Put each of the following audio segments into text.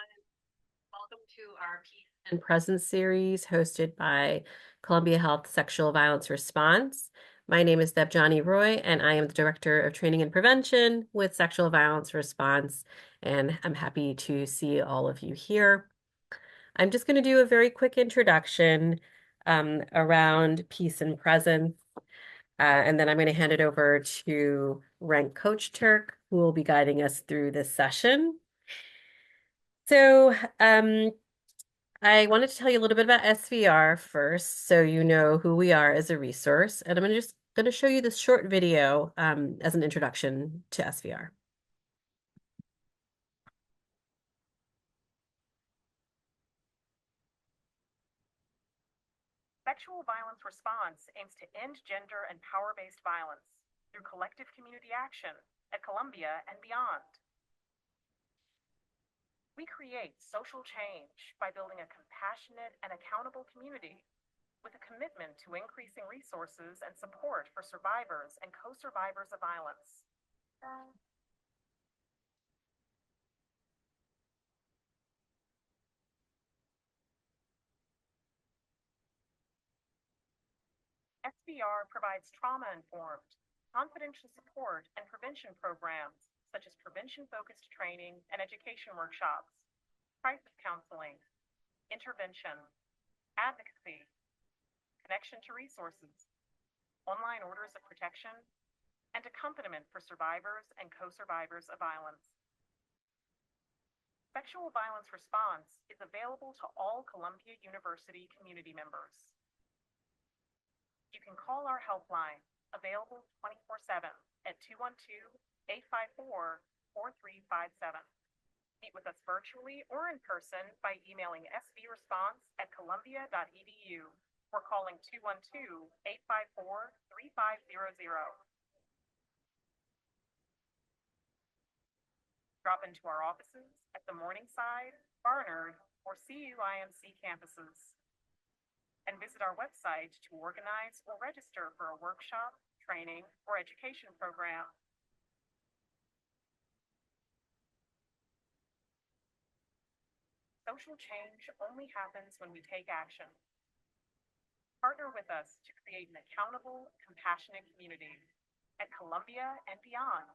Welcome to our Peace and Presence series hosted by Columbia Health Sexual Violence Response. My name is Debjani Roy, and I am the Director of Training and Prevention with Sexual Violence Response, and I'm happy to see all of you here. I'm just going to do a very quick introduction around peace and presence, and then I'm going to hand it over to Renk Koçtürk, who will be guiding us through this session. So, I wanted to tell you a little bit about SVR first, so you know who we are as a resource. And I'm just going to show you this short video as an introduction to SVR. Sexual violence response aims to end gender and power-based violence through collective community action at Columbia and beyond. We create social change by building a compassionate and accountable community with a commitment to increasing resources and support for survivors and co-survivors of violence. SVR provides trauma-informed, confidential support and prevention programs such as prevention-focused training and education workshops, crisis counseling, intervention, advocacy, connection to resources, online orders of protection, and accompaniment for survivors and co-survivors of violence. Sexual violence response is available to all Columbia University community members. You can call our helpline, available 24/7 at 212-854-4357. Meet with us virtually or in person by emailing svresponse@columbia.edu or calling 212-854-3500. Drop into our offices at the Morningside, Barnard, or CUIMC campuses, and visit our website to organize or register for a workshop, training, or education program. Social change only happens when we take action. Partner with us to create an accountable, compassionate community at Columbia and beyond.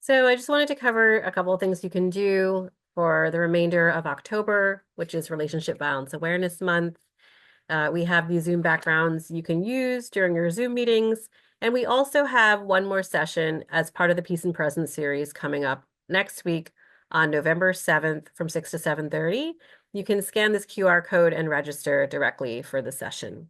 So I just wanted to cover a couple of things you can do for the remainder of October, which is Relationship Violence Awareness Month. We have these Zoom backgrounds you can use during your Zoom meetings. And we also have one more session as part of the Peace and Presence series coming up next week on November 7th from 6 to 7:30. You can scan this QR code and register directly for the session.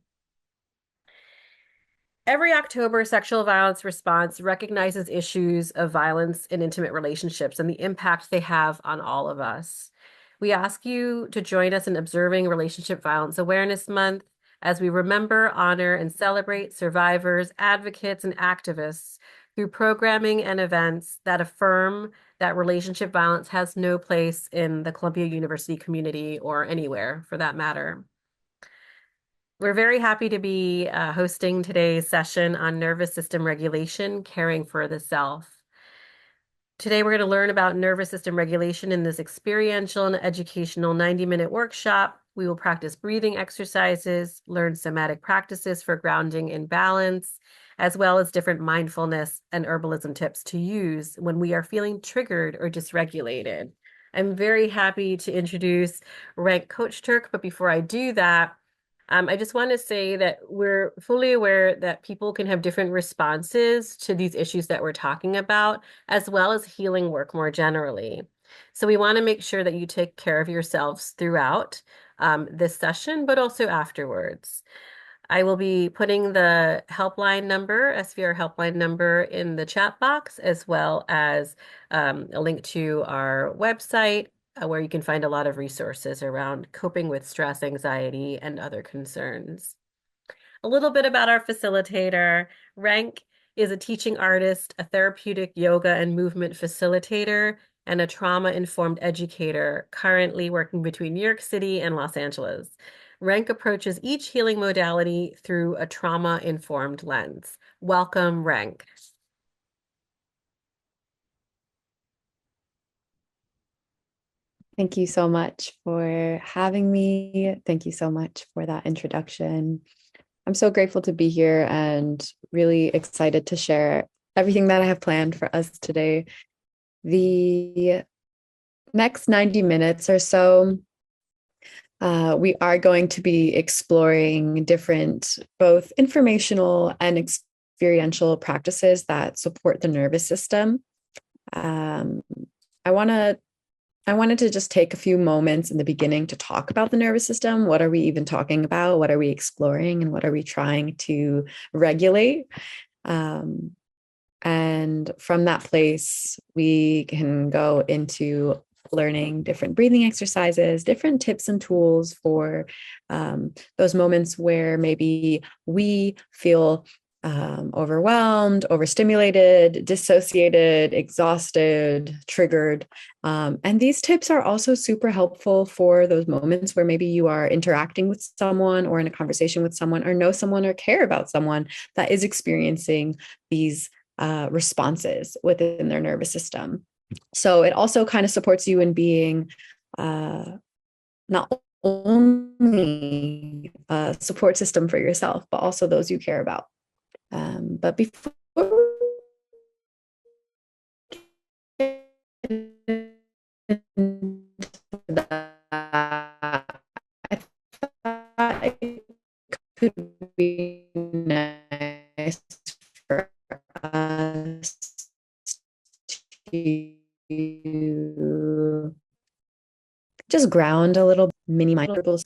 Every October, Sexual Violence Response recognizes issues of violence in intimate relationships and the impact they have on all of us. We ask you to join us in observing Relationship Violence Awareness Month as we remember, honor, and celebrate survivors, advocates, and activists through programming and events that affirm that relationship violence has no place in the Columbia University community or anywhere for that matter. We're very happy to be hosting today's session on nervous system regulation, caring for the self. Today, we're going to learn about nervous system regulation in this experiential and educational 90-minute workshop. We will practice breathing exercises, learn somatic practices for grounding and balance, as well as different mindfulness and herbalism tips to use when we are feeling triggered or dysregulated. I'm very happy to introduce Renk Koçtürk, but before I do that, I just want to say that we're fully aware that people can have different responses to these issues that we're talking about, as well as healing work more generally. So we want to make sure that you take care of yourselves throughout this session, but also afterwards. I will be putting the helpline number, SVR helpline number, in the chat box, as well as a link to our website where you can find a lot of resources around coping with stress, anxiety, and other concerns. A little bit about our facilitator. Renk is a teaching artist, a therapeutic yoga and movement facilitator, and a trauma-informed educator, currently working between New York City and Los Angeles. Renk approaches each healing modality through a trauma-informed lens. Welcome, Renk. Thank you so much for having me. Thank you so much for that introduction. I'm so grateful to be here and really excited to share everything that I have planned for us today. The next 90 minutes or so, we are going to be exploring different, both informational and experiential practices that support the nervous system. Um, I want to I wanted to just take a few moments in the beginning to talk about the nervous system. What are we even talking about? What are we exploring? And what are we trying to regulate? Um, and from that place, we can go into learning different breathing exercises, different tips and tools for those moments where maybe we feel overwhelmed, overstimulated, dissociated, exhausted, triggered. And these tips are also super helpful for those moments where maybe you are interacting with someone or in a conversation with someone or know someone or care about someone that is experiencing these responses within their nervous system. So it also kind of supports you in being not only a support system for yourself, but also those you care about. But before that, I thought it could be nice for us to just ground a little, mini mindfulness.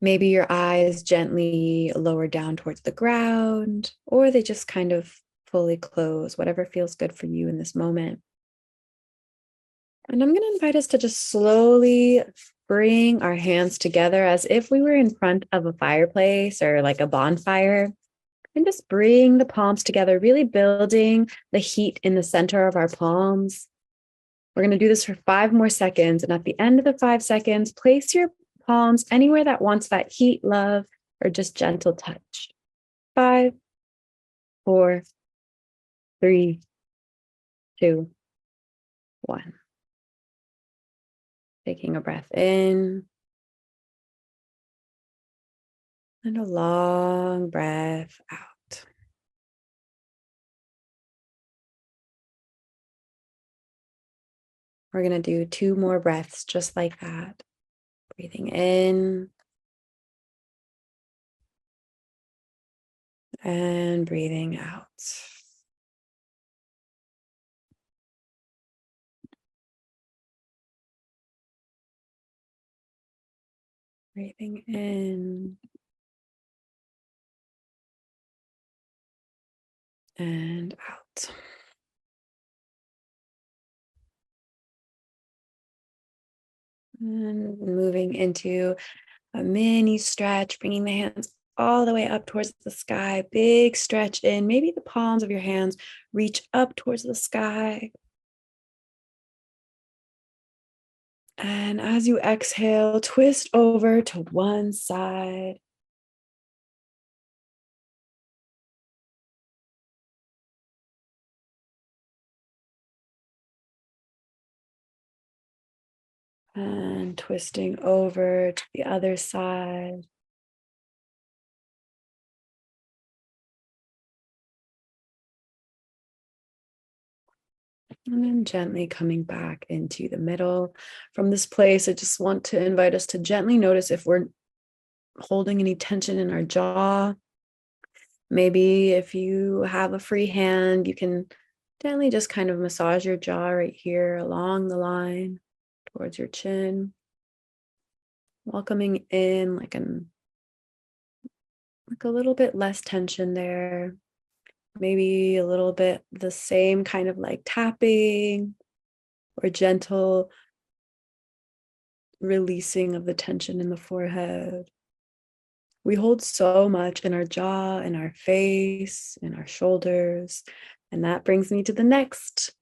Maybe your eyes gently lower down towards the ground, or they just kind of fully close, whatever feels good for you in this moment. And I'm going to invite us to just slowly bring our hands together as if we were in front of a fireplace or like a bonfire. And just bring the palms together, really building the heat in the center of our palms. We're going to do this for 5 more seconds. And at the end of the 5 seconds, place your palms anywhere that wants that heat, love, or just gentle touch. 5, 4, 3, 2, 1. Taking a breath in and a long breath out. We're going to do 2 more breaths just like that. Breathing in and breathing out. Breathing in and out. And moving into a mini stretch, bringing the hands all the way up towards the sky. Big stretch in. Maybe the palms of your hands reach up towards the sky. And as you exhale, twist over to one side. And twisting over to the other side. And then gently coming back into the middle. From this place, I just want to invite us to gently notice if we're holding any tension in our jaw. Maybe if you have a free hand, you can gently just kind of massage your jaw right here along the line towards your chin. Welcoming in like a little bit less tension there. Maybe a little bit the same kind of like tapping or gentle releasing of the tension in the forehead. We hold so much in our jaw, in our face, in our shoulders. And that brings me to the next.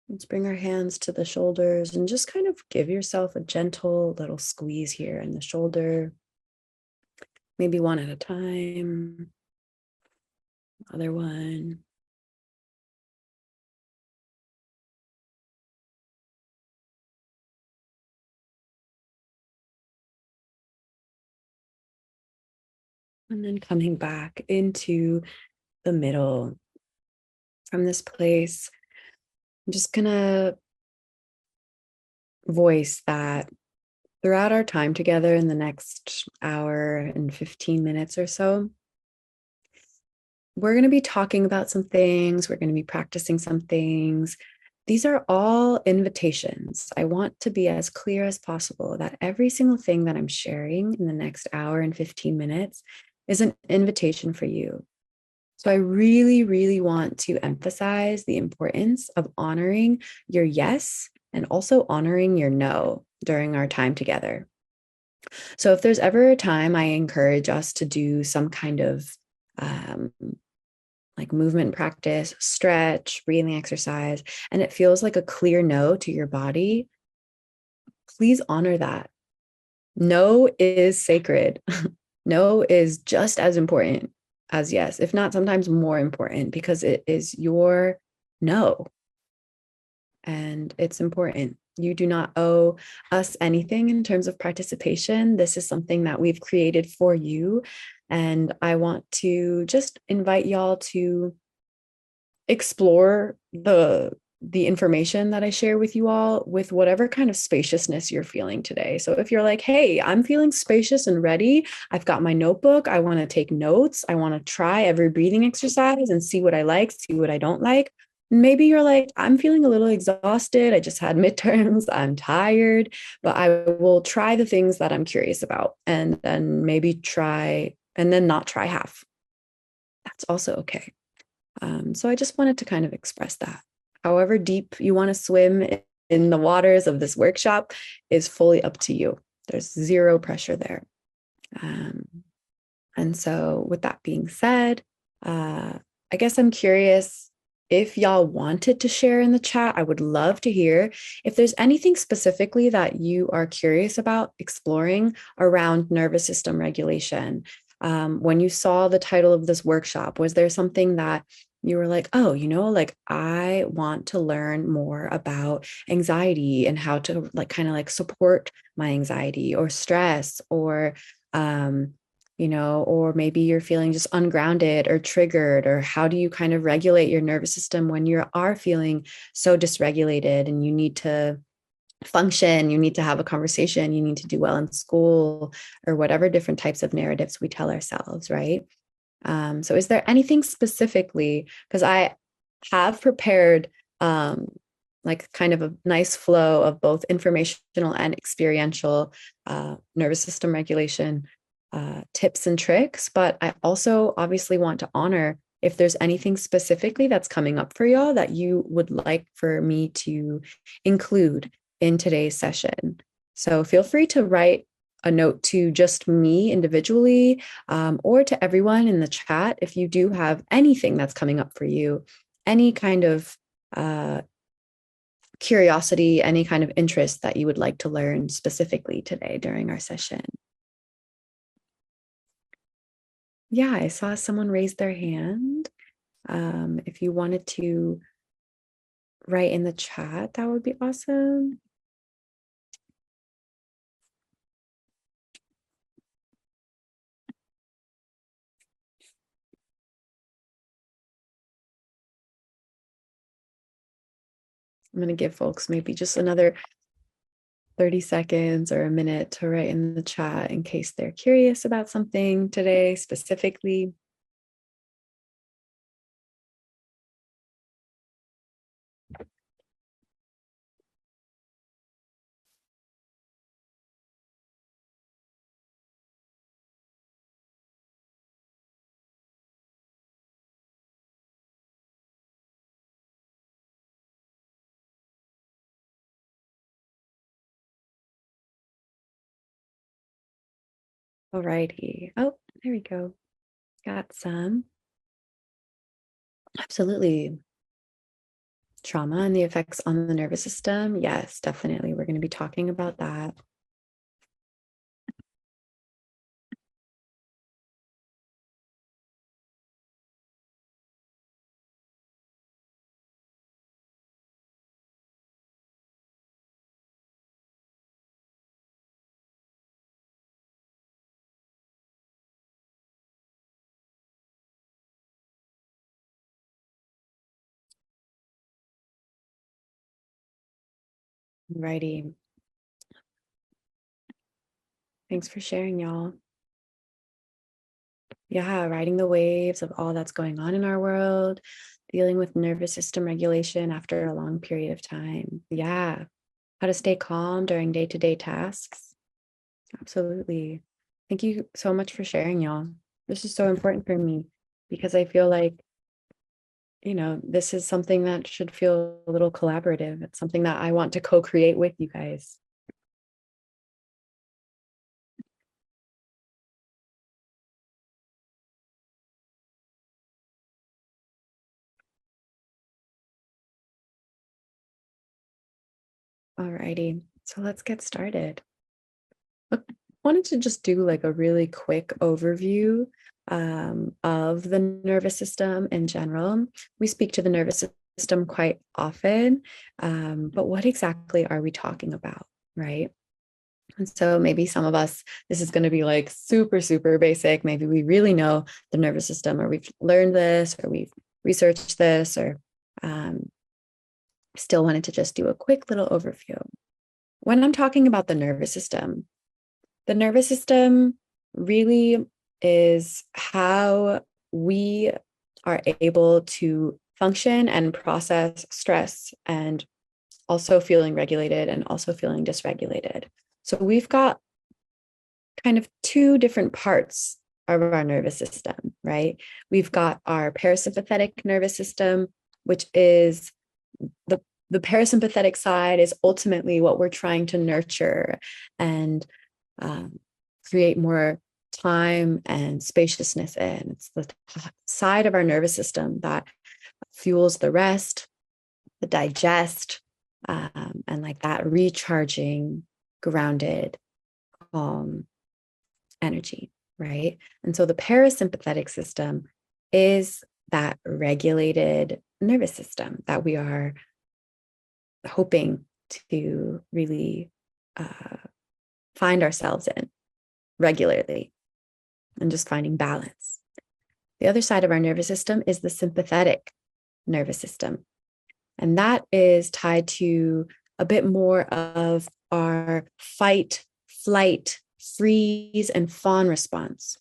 Let's bring our hands to the shoulders and just kind of give yourself a gentle little squeeze here in the shoulder. Maybe one at a time. Other one. And then coming back into the middle. From this place, I'm just gonna voice that throughout our time together in the next hour and 15 minutes or so, we're going to be talking about some things. We're going to be practicing some things. These are all invitations. I want to be as clear as possible that every single thing that I'm sharing in the next hour and 15 minutes is an invitation for you. So I really, really want to emphasize the importance of honoring your yes and also honoring your no during our time together. So if there's ever a time I encourage us to do some kind of like movement practice, stretch, breathing exercise, and it feels like a clear no to your body, please honor that. No is sacred. No is just as important as yes, if not sometimes more important, because it is your no. And it's important. You do not owe us anything in terms of participation. This is something that we've created for you. And I want to just invite y'all to explore the information that I share with you all with whatever kind of spaciousness you're feeling today. So if you're like, hey, I'm feeling spacious and ready, I've got my notebook, I want to take notes, I want to try every breathing exercise and see what I like, see what I don't like. Maybe you're like, I'm feeling a little exhausted. I just had midterms. I'm tired, but I will try the things that I'm curious about and then maybe try and then not try half. That's also okay. So I just wanted to kind of express that. However deep you want to swim in the waters of this workshop is fully up to you. There's zero pressure there. And so with that being said, I guess I'm curious if y'all wanted to share in the chat. I would love to hear if there's anything specifically that you are curious about exploring around nervous system regulation. When you saw the title of this workshop, was there something that you were like, oh, like I want to learn more about anxiety and how to like kind of like support my anxiety or stress or or maybe you're feeling just ungrounded or triggered, or how do you kind of regulate your nervous system when you are feeling so dysregulated and you need to function, you need to have a conversation, you need to do well in school, or whatever different types of narratives we tell ourselves, right? So is there anything specifically, because I have prepared like kind of a nice flow of both informational and experiential nervous system regulation tips and tricks, but I also obviously want to honor if there's anything specifically that's coming up for y'all that you would like for me to include in today's session. So feel free to write a note to just me individually or to everyone in the chat if you do have anything that's coming up for you, any kind of curiosity, any kind of interest that you would like to learn specifically today during our session. Yeah, I saw someone raise their hand. If you wanted to write in the chat, that would be awesome. I'm going to give folks maybe just another 30 seconds or a minute to write in the chat in case they're curious about something today specifically. Alrighty. Oh, There we go. Got some. Absolutely. Trauma and the effects on the nervous system. Yes, definitely. We're going to be talking about that. Righty. Thanks for sharing, y'all. Yeah, riding the waves of all that's going on in our world, dealing with nervous system regulation after a long period of time. Yeah, how to stay calm during day-to-day tasks. Absolutely. Thank you so much for sharing, y'all. This is so important for me because I feel like, this is something that should feel a little collaborative. It's something that I want to co-create with you guys. Alrighty, so let's get started. I wanted to just do like a really quick overview of the nervous system in general. We speak to the nervous system quite often, but what exactly are we talking about, right? And so maybe some of us, this is going to be like super, super basic. Maybe we really know the nervous system, or we've learned this, or we've researched this, or still wanted to just do a quick little overview. When I'm talking about the nervous system really is how we are able to function and process stress, and also feeling regulated and also feeling dysregulated. So we've got kind of two different parts of our nervous system, right? We've got our parasympathetic nervous system, which is the parasympathetic side is ultimately what we're trying to nurture and create more time and spaciousness in. It's the side of our nervous system that fuels the rest, the digest, and like that recharging, grounded, calm energy, right? And so the parasympathetic system is that regulated nervous system that we are hoping to really find ourselves in regularly and just finding balance. The other side of our nervous system is the sympathetic nervous system. And that is tied to a bit more of our fight, flight, freeze, and fawn response.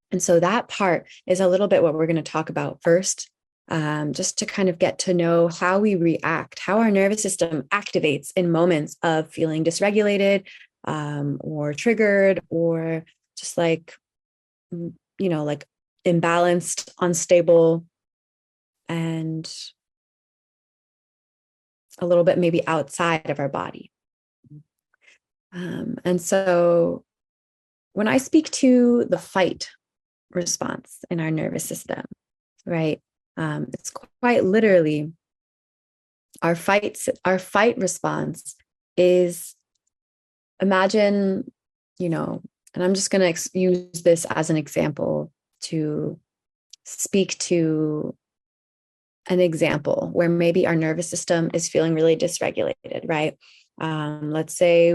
And so that part is a little bit what we're going to talk about first, just to kind of get to know how we react, how our nervous system activates in moments of feeling dysregulated, or triggered, or just like, like imbalanced, unstable, and a little bit maybe outside of our body. And so when I speak to the fight response in our nervous system, right, it's quite literally our fight response is, imagine, and I'm just going to use this as an example to speak to an example where maybe our nervous system is feeling really dysregulated, right? Let's say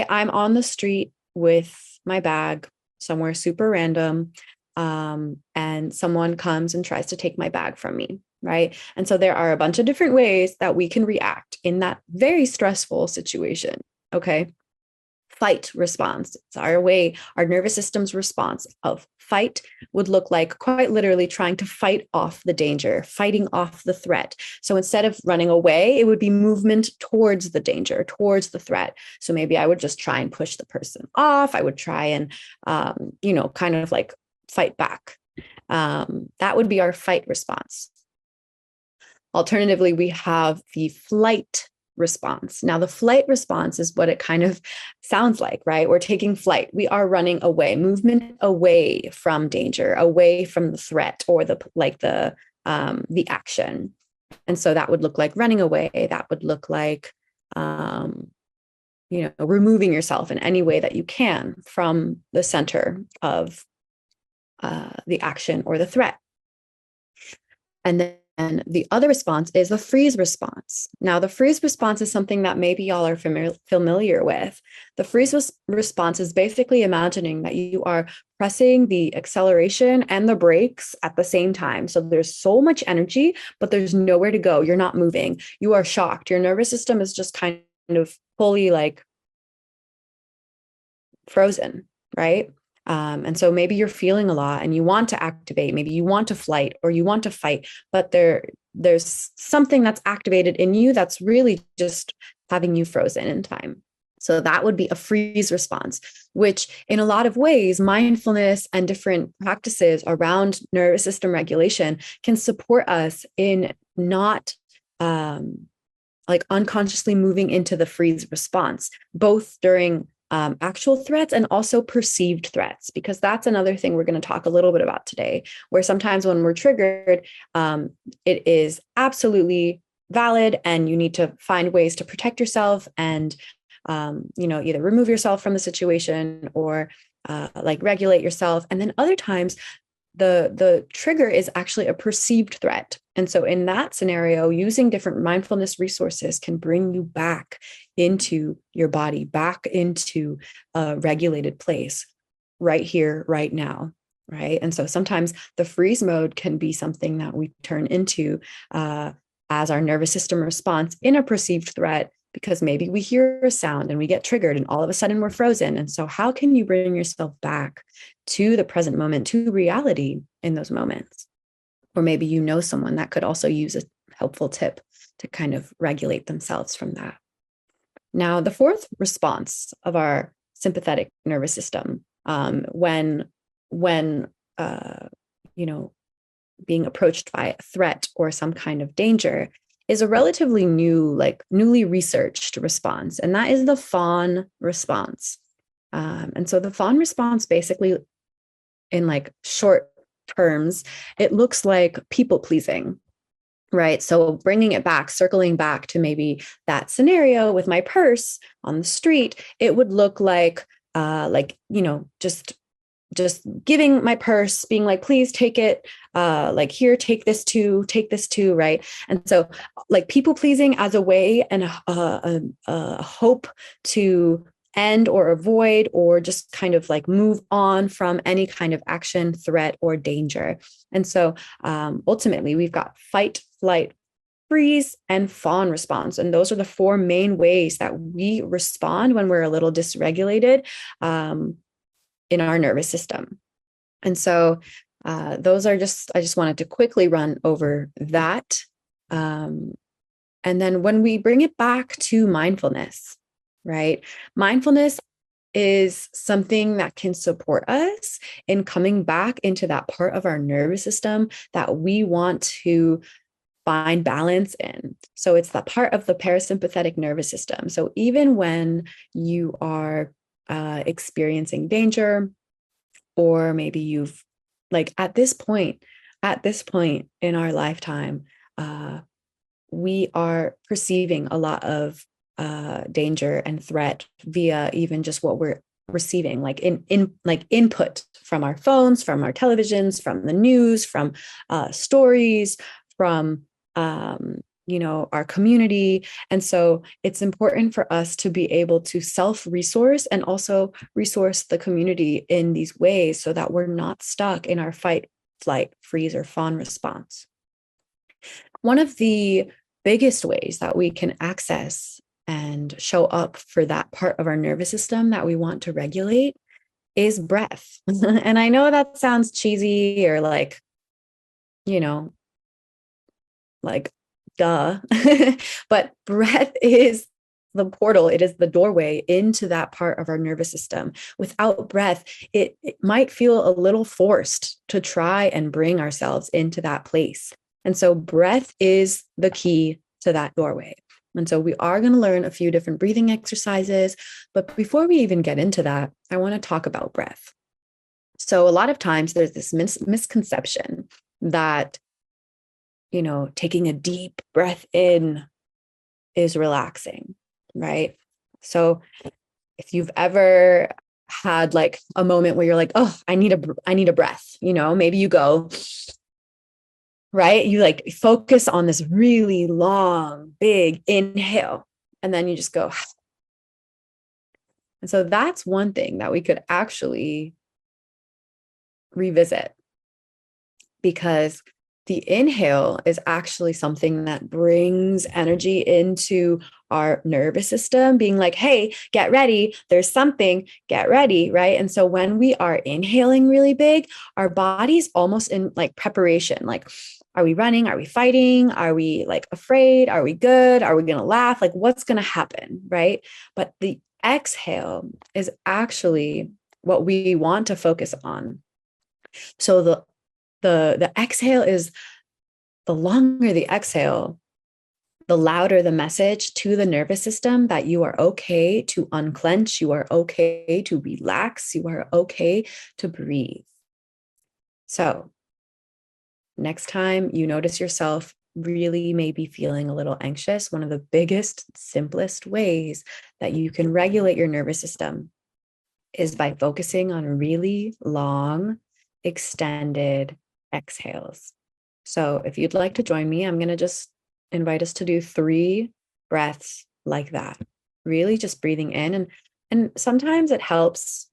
I'm on the street with my bag somewhere super random, and someone comes and tries to take my bag from me, right? And so there are a bunch of different ways that we can react in that very stressful situation, okay? Fight response. It's our nervous system's response of fight would look like quite literally trying to fight off the danger, fighting off the threat. So instead of running away, it would be movement towards the danger, towards the threat. So maybe I would just try and push the person off. I would try and, kind of like fight back. That would be our fight response. Alternatively, we have the flight response. Now, the flight response is what it kind of sounds like, right? We're taking flight. We are running away, movement away from danger, away from the threat or the action. And so that would look like running away. That would look like, removing yourself in any way that you can from the center of the action or the threat. And then the other response is the freeze response. Now, the freeze response is something that maybe y'all are familiar with. The freeze response is basically imagining that you are pressing the acceleration and the brakes at the same time. So there's so much energy, but there's nowhere to go. You're not moving. You are shocked. Your nervous system is just kind of fully like frozen, right? And so maybe you're feeling a lot and you want to activate, maybe you want to flight or you want to fight, but there's something that's activated in you that's really just having you frozen in time. So that would be a freeze response, which in a lot of ways, mindfulness and different practices around nervous system regulation can support us in not unconsciously moving into the freeze response, both during actual threats and also perceived threats, because that's another thing we're going to talk a little bit about today, where sometimes when we're triggered, it is absolutely valid and you need to find ways to protect yourself and, either remove yourself from the situation or regulate yourself. And then other times, the trigger is actually a perceived threat. And so in that scenario, using different mindfulness resources can bring you back into your body, back into a regulated place right here, right now, right? And so sometimes the freeze mode can be something that we turn into as our nervous system response in a perceived threat, because maybe we hear a sound and we get triggered and all of a sudden we're frozen. And so how can you bring yourself back to the present moment, to reality in those moments? Or maybe you know someone that could also use a helpful tip to kind of regulate themselves from that. Now, the fourth response of our sympathetic nervous system, when being approached by a threat or some kind of danger, is a relatively newly researched response, and that is the fawn response. And so the fawn response, basically, in short terms, it looks like people pleasing, right? So bringing it back, circling back to maybe that scenario with my purse on the street, it would look like just giving my purse, being like, please take it, here, take this too, right? And so people pleasing as a way and a hope to end or avoid or just kind of move on from any kind of action, threat, or danger. And so ultimately we've got fight, flight, freeze, and fawn response. And those are the four main ways that we respond when we're a little dysregulated in our nervous system. And so those are I just wanted to quickly run over that. And then when we bring it back to mindfulness, right? Mindfulness is something that can support us in coming back into that part of our nervous system that we want to find balance in. So it's that part of the parasympathetic nervous system. So even when you are experiencing danger, or maybe you've at this point in our lifetime, we are perceiving a lot of danger and threat via even just what we're receiving, input from our phones, from our televisions, from the news, from stories, from our community. And so it's important for us to be able to self-resource and also resource the community in these ways so that we're not stuck in our fight, flight, freeze, or fawn response. One of the biggest ways that we can access and show up for that part of our nervous system that we want to regulate is breath. And I know that sounds cheesy or duh, but breath is the portal. It is the doorway into that part of our nervous system. Without breath, it might feel a little forced to try and bring ourselves into that place. And so breath is the key to that doorway. And so we are going to learn a few different breathing exercises. But before we even get into that, I want to talk about breath. So a lot of times there's this misconception that, taking a deep breath in is relaxing, right? So if you've ever had like a moment where you're like, oh, I need a breath, maybe you go, right? You like focus on this really long, big inhale, and then you just go. And so that's one thing that we could actually revisit, because the inhale is actually something that brings energy into our nervous system, being like, hey, get ready. There's something, get ready, right? And so when we are inhaling really big, our body's almost in like preparation. Like, are we running? Are we fighting? Are we like afraid? Are we good? Are we going to laugh? Like, what's going to happen, right? But the exhale is actually what we want to focus on. So the exhale is, the longer the exhale, the louder the message to the nervous system that you are okay to unclench, you are okay to relax, you are okay to breathe. So next time you notice yourself really maybe feeling a little anxious, one of the biggest, simplest ways that you can regulate your nervous system is by focusing on really long, extended exhales. So if you'd like to join me, I'm going to just invite us to do 3 breaths like that. Really just breathing in. And sometimes it helps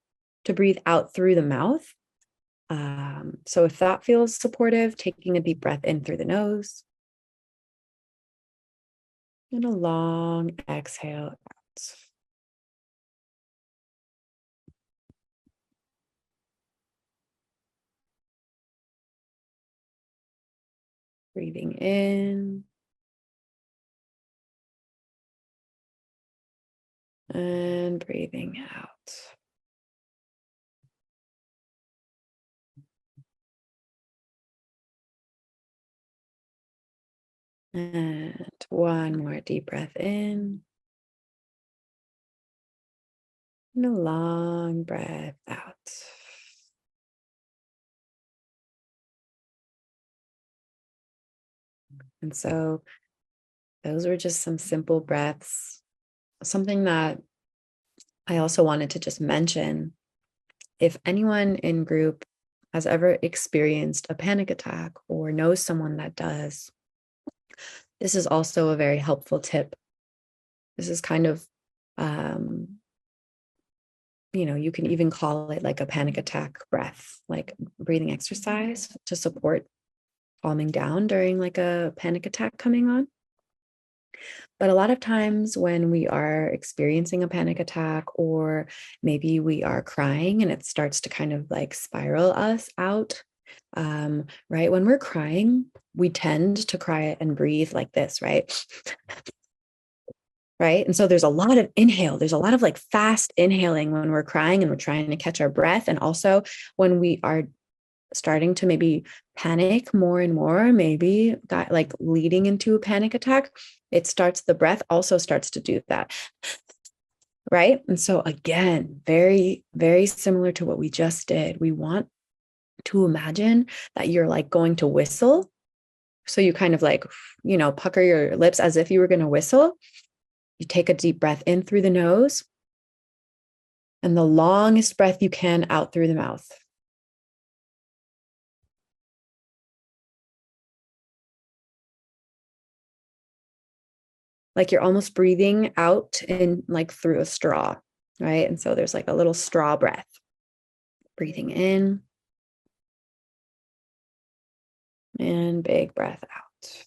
to breathe out through the mouth. So if that feels supportive, taking a deep breath in through the nose and a long exhale out. Breathing in and breathing out. And one more deep breath in. And a long breath out. And so those were just some simple breaths. Something that I also wanted to just mention, if anyone in group has ever experienced a panic attack or knows someone that does, this is also a very helpful tip. This is kind of, you can even call it like a panic attack breath, like breathing exercise to support calming down during like a panic attack coming on. But a lot of times when we are experiencing a panic attack, or maybe we are crying and it starts to kind of like spiral us out, right? When we're crying, we tend to cry and breathe like this, right? Right. And so there's a lot of inhale. There's a lot of like fast inhaling when we're crying and we're trying to catch our breath. And also when we are starting to maybe panic more and more, maybe got like leading into a panic attack, the breath also starts to do that. Right. And so again, very, very similar to what we just did. We want to imagine that you're like going to whistle. So you kind of like, pucker your lips as if you were going to whistle. You take a deep breath in through the nose and the longest breath you can out through the mouth. Like you're almost breathing out in like through a straw, right? And so there's like a little straw breath. Breathing in and big breath out.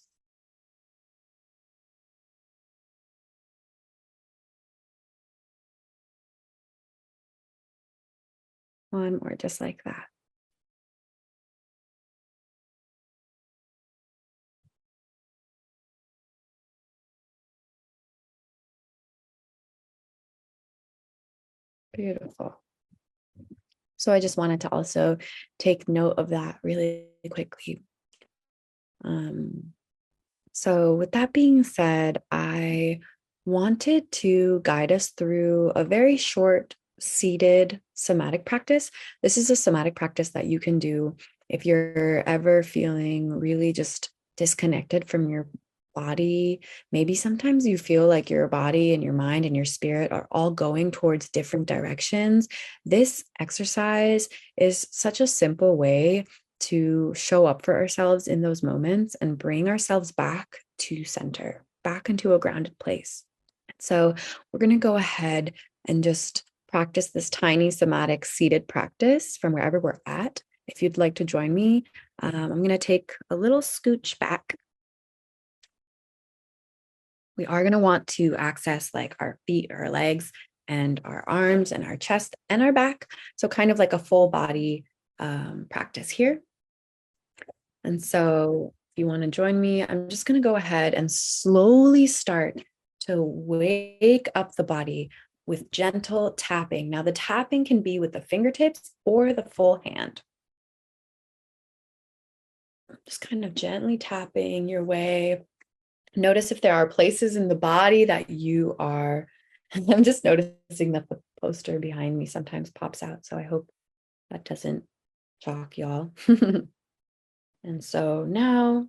One more just like that. Beautiful. So I just wanted to also take note of that really quickly. So, with that being said, I wanted to guide us through a very short seated somatic practice. This is a somatic practice that you can do if you're ever feeling really just disconnected from your body. Maybe sometimes you feel like your body and your mind and your spirit are all going towards different directions. This exercise is such a simple way to show up for ourselves in those moments and bring ourselves back to center, back into a grounded place. So, we're going to go ahead and just practice this tiny somatic seated practice from wherever we're at. If you'd like to join me, I'm going to take a little scooch back. We are going to want to access like our feet, our legs, and our arms, and our chest and our back. So, kind of like a full body practice here. And so if you want to join me, I'm just going to go ahead and slowly start to wake up the body with gentle tapping. Now, the tapping can be with the fingertips or the full hand. Just kind of gently tapping your way. Notice if there are places in the body that you are. I'm just noticing that the poster behind me sometimes pops out. So I hope that doesn't shock y'all. And so now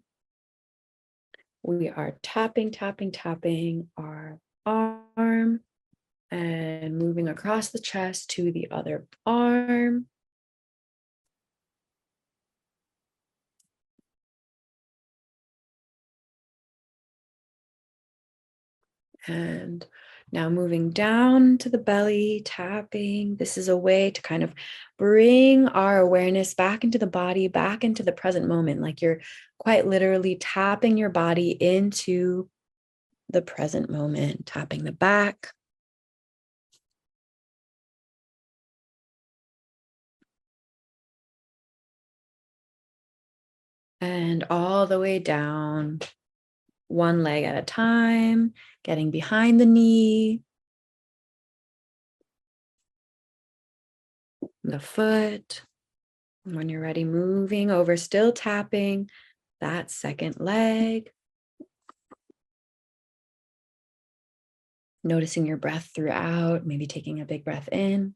we are tapping, tapping, tapping our arm and moving across the chest to the other arm. And now moving down to the belly, tapping. This is a way to kind of bring our awareness back into the body, back into the present moment, like you're quite literally tapping your body into the present moment, tapping the back. And all the way down, one leg at a time, getting behind the knee, the foot. And when you're ready, moving over, still tapping that second leg. Noticing your breath throughout, maybe taking a big breath in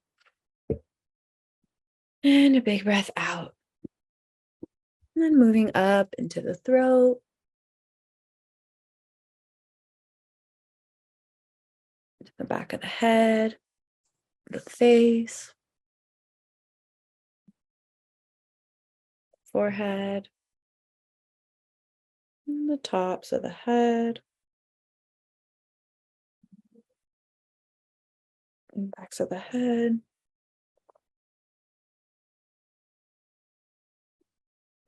and a big breath out. And then moving up into the throat. To the back of the head, the face, forehead, and the tops of the head, and backs of the head.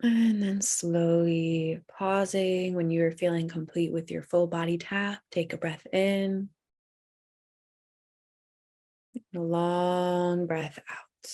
And then slowly pausing when you're feeling complete with your full body tap. Take a breath in, a long breath out.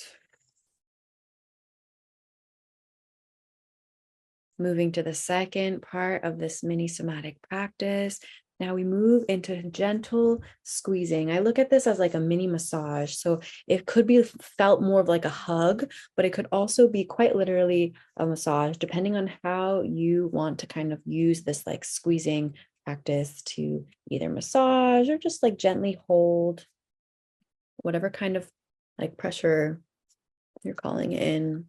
Moving to the second part of this mini somatic practice. Now we move into gentle squeezing. I look at this as like a mini massage. So it could be felt more of like a hug, but it could also be quite literally a massage, depending on how you want to kind of use this like squeezing practice to either massage or just like gently hold whatever kind of like pressure you're calling in.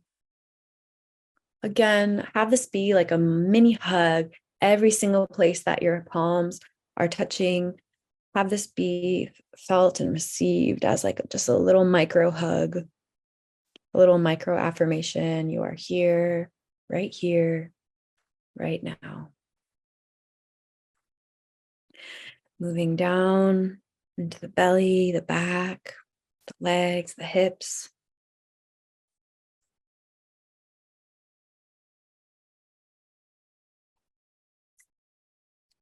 Again, have this be like a mini hug every single place that your palms are touching. Have this be felt and received as like just a little micro hug, a little micro affirmation. You are here, right now. Moving down into the belly, the back, the legs, the hips.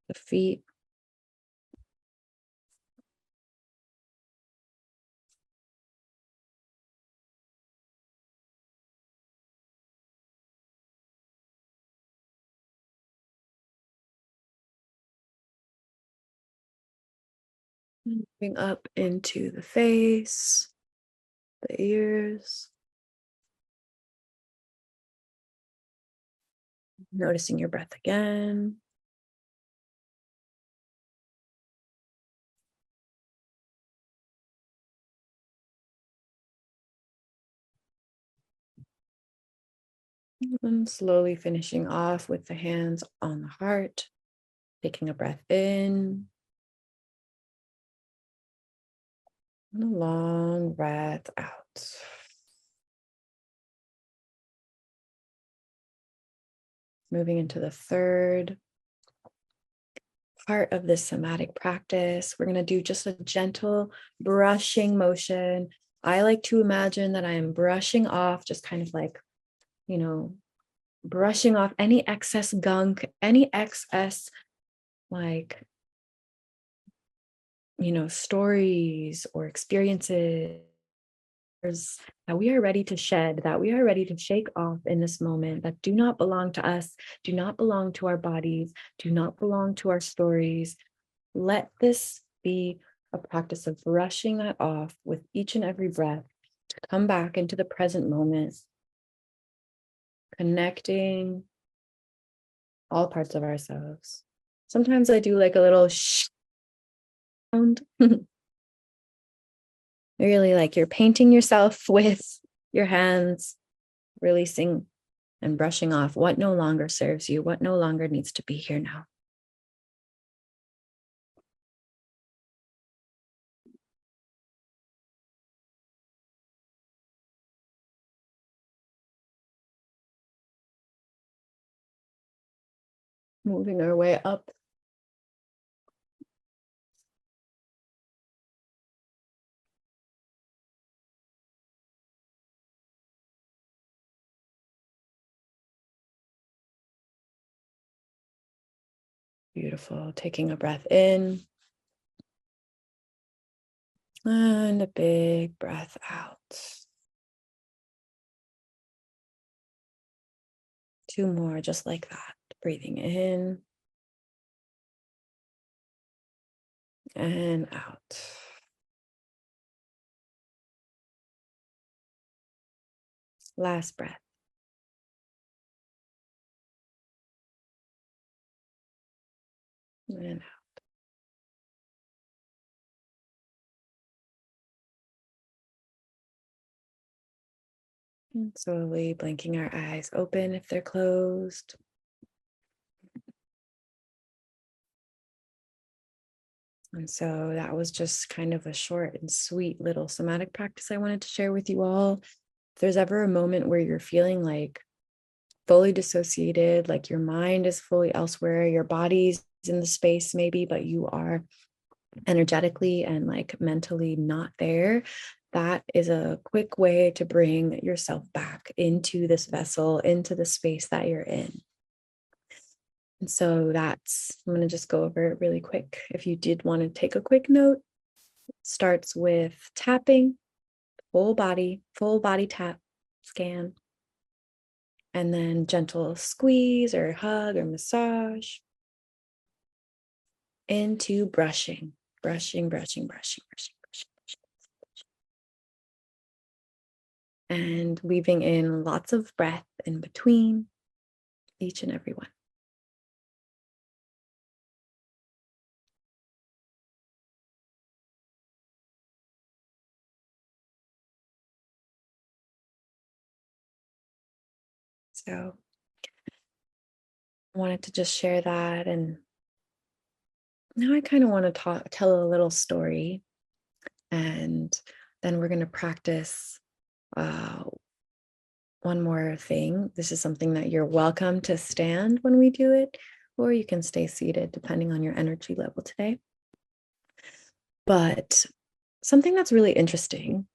The feet. Moving up into the face, the ears. Noticing your breath again. And slowly finishing off with the hands on the heart, taking a breath in and a long breath out. Moving into the third part of this somatic practice, we're going to do just a gentle brushing motion. I like to imagine that I am brushing off, just kind of like, brushing off any excess gunk, any excess, like, stories or experiences that we are ready to shed, that we are ready to shake off in this moment, that do not belong to us, do not belong to our bodies, do not belong to our stories. Let this be a practice of brushing that off with each and every breath to come back into the present moment, connecting all parts of ourselves. Sometimes I do like a little sound. Really like you're painting yourself with your hands, releasing and brushing off what no longer serves you, what no longer needs to be here now. Moving our way up. Beautiful. Taking a breath in and a big breath out. 2 more, just like that. Breathing in and out. Last breath. And out. And slowly blinking our eyes open if they're closed. And so that was just kind of a short and sweet little somatic practice I wanted to share with you all. If there's ever a moment where you're feeling like fully dissociated, like your mind is fully elsewhere, your body's in the space maybe, but you are energetically and like mentally not there, that is a quick way to bring yourself back into this vessel, into the space that you're in. And so I'm going to just go over it really quick. If you did want to take a quick note, it starts with tapping, full body tap, scan, and then gentle squeeze or hug or massage into brushing. And weaving in lots of breath in between each and every one. So I wanted to just share that. And now I kind of want to tell a little story. And then we're going to practice one more thing. This is something that you're welcome to stand when we do it, or you can stay seated depending on your energy level today. But something that's really interesting,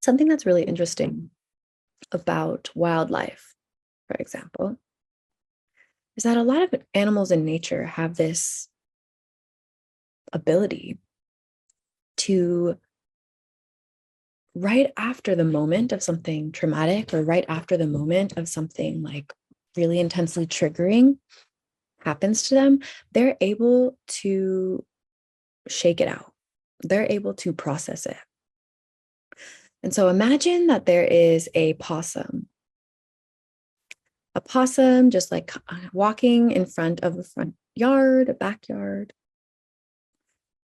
something that's really interesting about wildlife, for example, is that a lot of animals in nature have this ability to, right after the moment of something traumatic or right after the moment of something like really intensely triggering happens to them, they're able to shake it out. They're able to process it. And so imagine that there is a possum just like walking in front of a front yard, a backyard.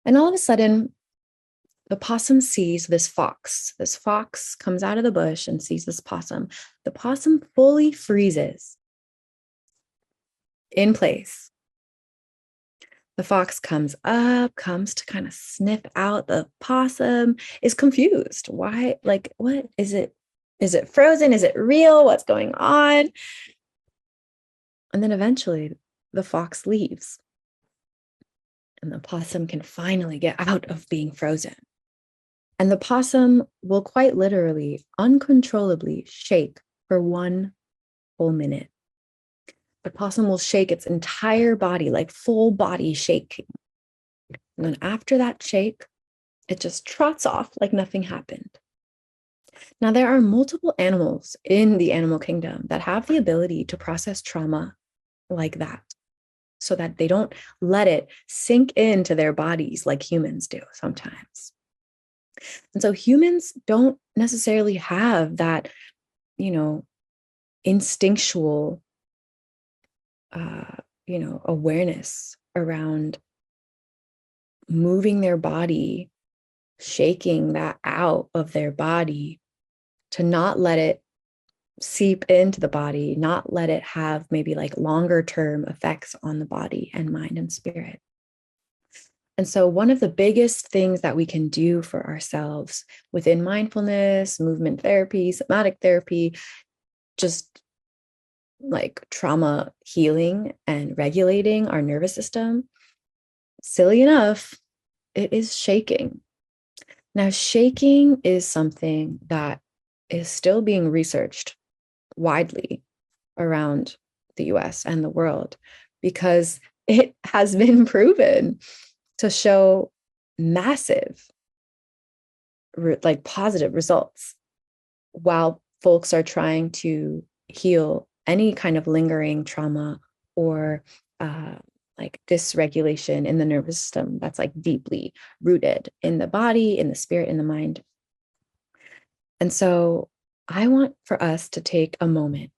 And all of a sudden, the possum sees this fox. This fox comes out of the bush and sees this possum. The possum fully freezes in place. The fox comes up, comes to kind of sniff out the possum, is confused. Why? Like, what is it? Is it frozen? Is it real? What's going on? And then eventually the fox leaves. And the possum can finally get out of being frozen. And the possum will quite literally, uncontrollably shake for 1 whole minute. The possum will shake its entire body, like full body shaking. And then after that shake, it just trots off like nothing happened. Now, there are multiple animals in the animal kingdom that have the ability to process trauma like that, so that they don't let it sink into their bodies like humans do sometimes. And so humans don't necessarily have that, instinctual, awareness around moving their body, shaking that out of their body to not let it seep into the body, not let it have maybe like longer term effects on the body and mind and spirit. And so, one of the biggest things that we can do for ourselves within mindfulness, movement therapy, somatic therapy, just like trauma healing and regulating our nervous system, silly enough, it is shaking. Now, shaking is something that is still being researched widely around the US and the world because it has been proven to show massive, like positive results while folks are trying to heal any kind of lingering trauma or like dysregulation in the nervous system that's like deeply rooted in the body, in the spirit, in the mind. And so I want for us to take a moment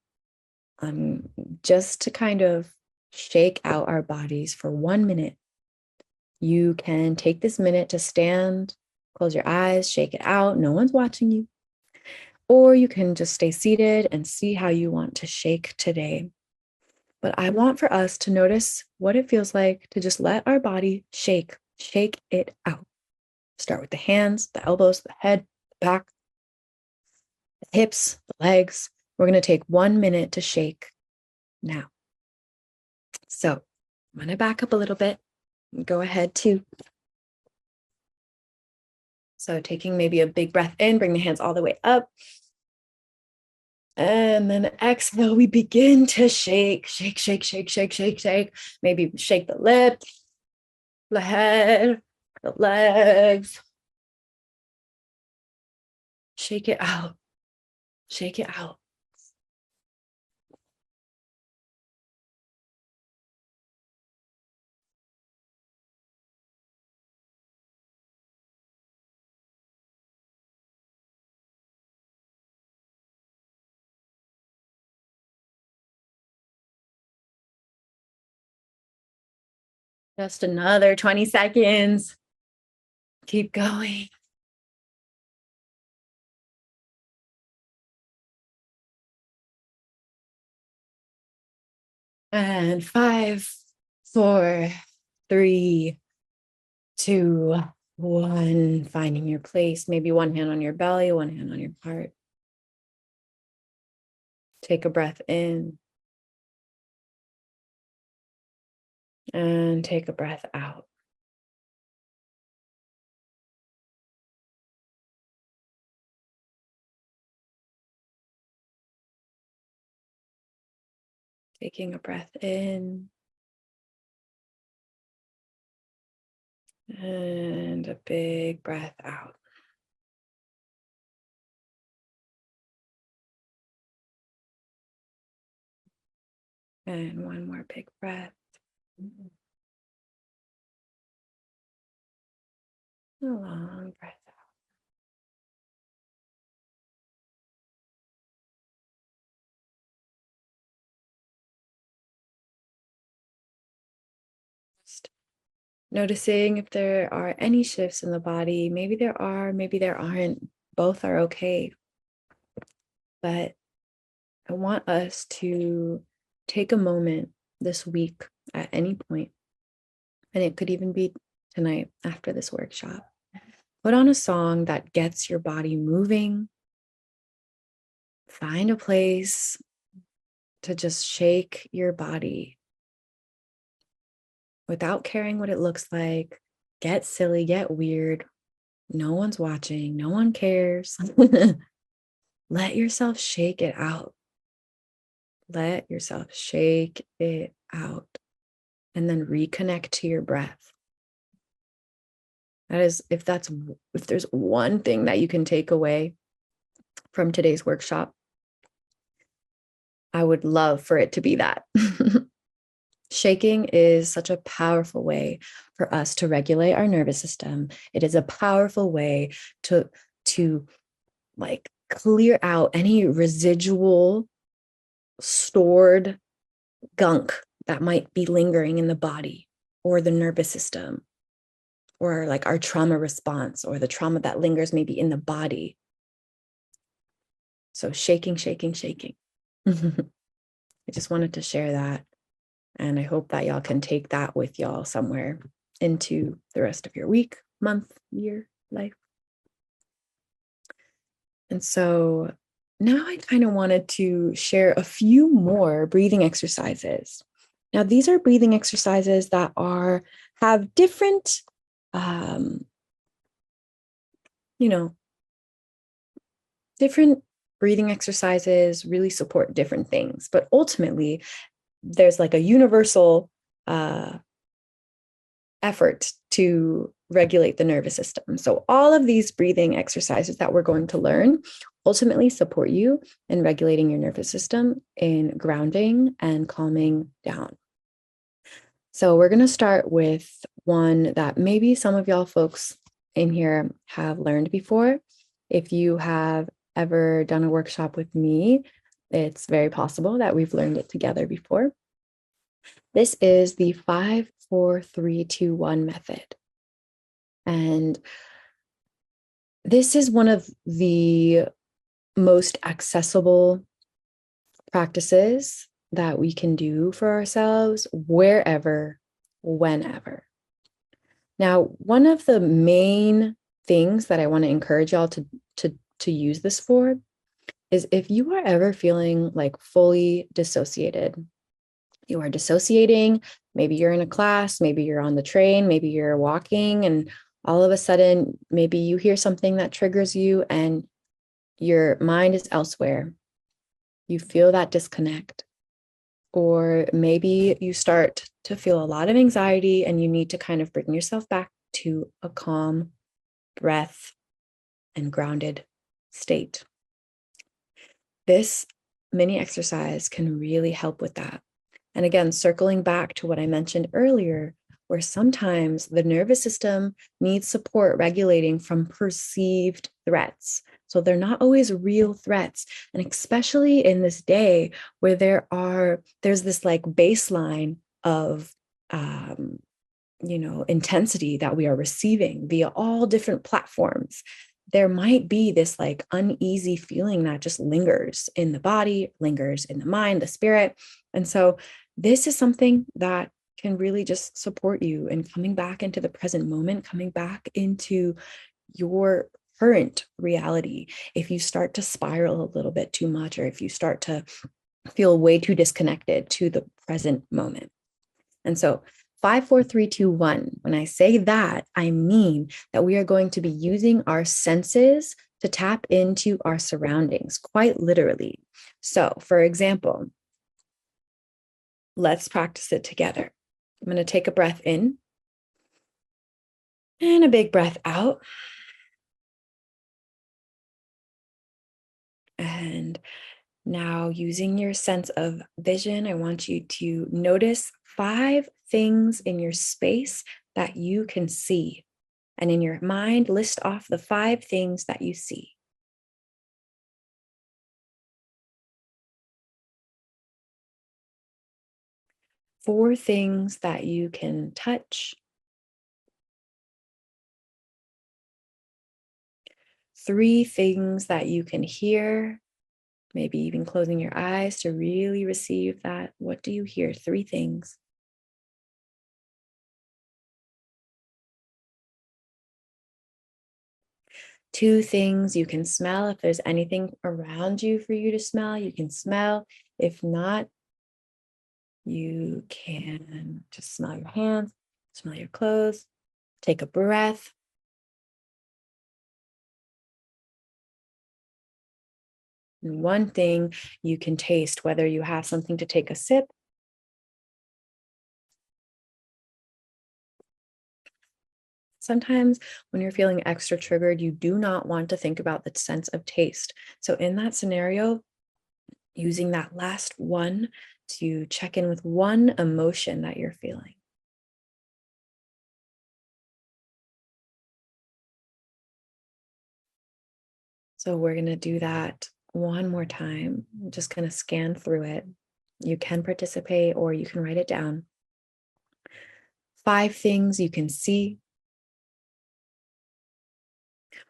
just to kind of shake out our bodies for 1 minute. You can take this minute to stand, close your eyes, shake it out. No one's watching you. Or you can just stay seated and see how you want to shake today. But I want for us to notice what it feels like to just let our body shake it out. Start with the hands, the elbows, the head, the back, the hips, the legs. We're going to take 1 minute to shake now. So I'm going to back up a little bit. Go ahead too. So taking maybe a big breath in, bring the hands all the way up. And then exhale, we begin to shake. Maybe shake the lips, the head, the legs. Shake it out. Shake it out. Just another 20 seconds. Keep going. And 5, 4, 3, 2, 1. Finding your place. Maybe one hand on your belly, one hand on your heart. Take a breath in. And take a breath out. Taking a breath in. And a big breath out. And one more big breath. A long breath out. Just Noticing if there are any shifts in the body. Maybe there are, maybe there aren't. Both are okay. But I want us to take a moment this week at any point, and it could even be tonight after this workshop. Put on a song that gets your body moving. Find a place to just shake your body without caring what it looks like. Get silly, get weird. No one's watching, no one cares. Let yourself shake it out. Let yourself shake it out. And then reconnect to your breath. That is, if there's one thing that you can take away from today's workshop, I would love for it to be that. Shaking is such a powerful way for us to regulate our nervous system. It is a powerful way to like clear out any residual stored gunk that might be lingering in the body or the nervous system, or like our trauma response or the trauma that lingers maybe in the body. So shaking, shaking, shaking. I just wanted to share that. And I hope that y'all can take that with y'all somewhere into the rest of your week, month, year, life. And so now I kind of wanted to share a few more breathing exercises. Now, these are breathing exercises that have different, different breathing exercises really support different things. But ultimately, there's like a universal effort to regulate the nervous system. So all of these breathing exercises that we're going to learn ultimately support you in regulating your nervous system, in grounding and calming down. So we're going to start with one that maybe some of y'all folks in here have learned before. If you have ever done a workshop with me, it's very possible that we've learned it together before. This is the 5, 4, 3, 2, 1 method. And this is one of the most accessible practices that we can do for ourselves wherever, whenever. Now, one of the main things that I want to encourage y'all to use this for is if you are ever feeling like fully dissociated. You are dissociating, maybe you're in a class, maybe you're on the train, maybe you're walking, and all of a sudden, maybe you hear something that triggers you and your mind is elsewhere. You feel that disconnect. Or maybe you start to feel a lot of anxiety and you need to kind of bring yourself back to a calm breath and grounded state. This mini exercise can really help with that. And again, circling back to what I mentioned earlier, where sometimes the nervous system needs support regulating from perceived threats. So they're not always real threats. And especially in this day where there's this like baseline of, intensity that we are receiving via all different platforms, there might be this like uneasy feeling that just lingers in the body, lingers in the mind, the spirit. And so this is something that can really just support you in coming back into the present moment, coming back into your current reality. If you start to spiral a little bit too much, or if you start to feel way too disconnected to the present moment. And so 5, 4, 3, 2, 1. When I say that, I mean that we are going to be using our senses to tap into our surroundings, quite literally. So, for example, let's practice it together. I'm going to take a breath in and a big breath out. And now, using your sense of vision, I want you to notice 5 things in your space that you can see. And in your mind, list off the 5 things that you see. 4 things that you can touch. 3 things that you can hear, maybe even closing your eyes to really receive that. What do you hear? 3 things. 2 things you can smell. If there's anything around you for you to smell, you can smell. If not, you can just smell your hands, smell your clothes, take a breath. And 1 thing you can taste, whether you have something to take a sip. Sometimes when you're feeling extra triggered, you do not want to think about the sense of taste. So in that scenario, using that last one to check in with 1 emotion that you're feeling. So we're going to do that 1 more time. I'm just going to scan through it. You can participate or you can write it down. 5 things you can see.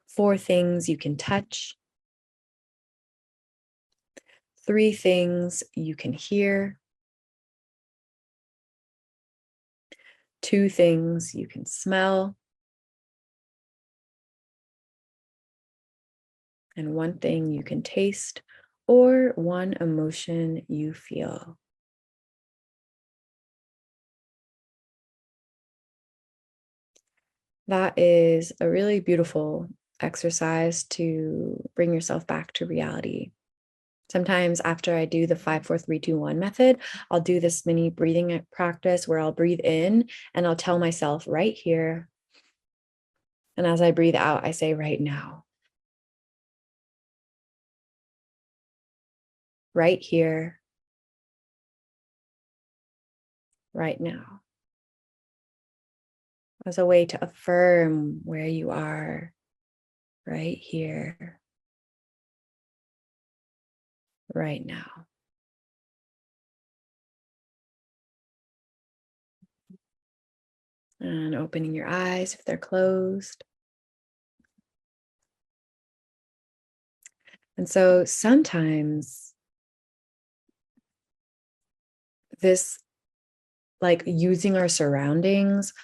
4 things you can touch. 3 things you can hear. 2 things you can smell. And 1 thing you can taste, or 1 emotion you feel. That is a really beautiful exercise to bring yourself back to reality. Sometimes after I do the 5, 4, 3, 2, 1 method, I'll do this mini breathing practice where I'll breathe in and I'll tell myself right here. And as I breathe out, I say right now. Right here. Right now. As a way to affirm where you are right here, right now. And opening your eyes if they're closed. And so sometimes this, like using our surroundings,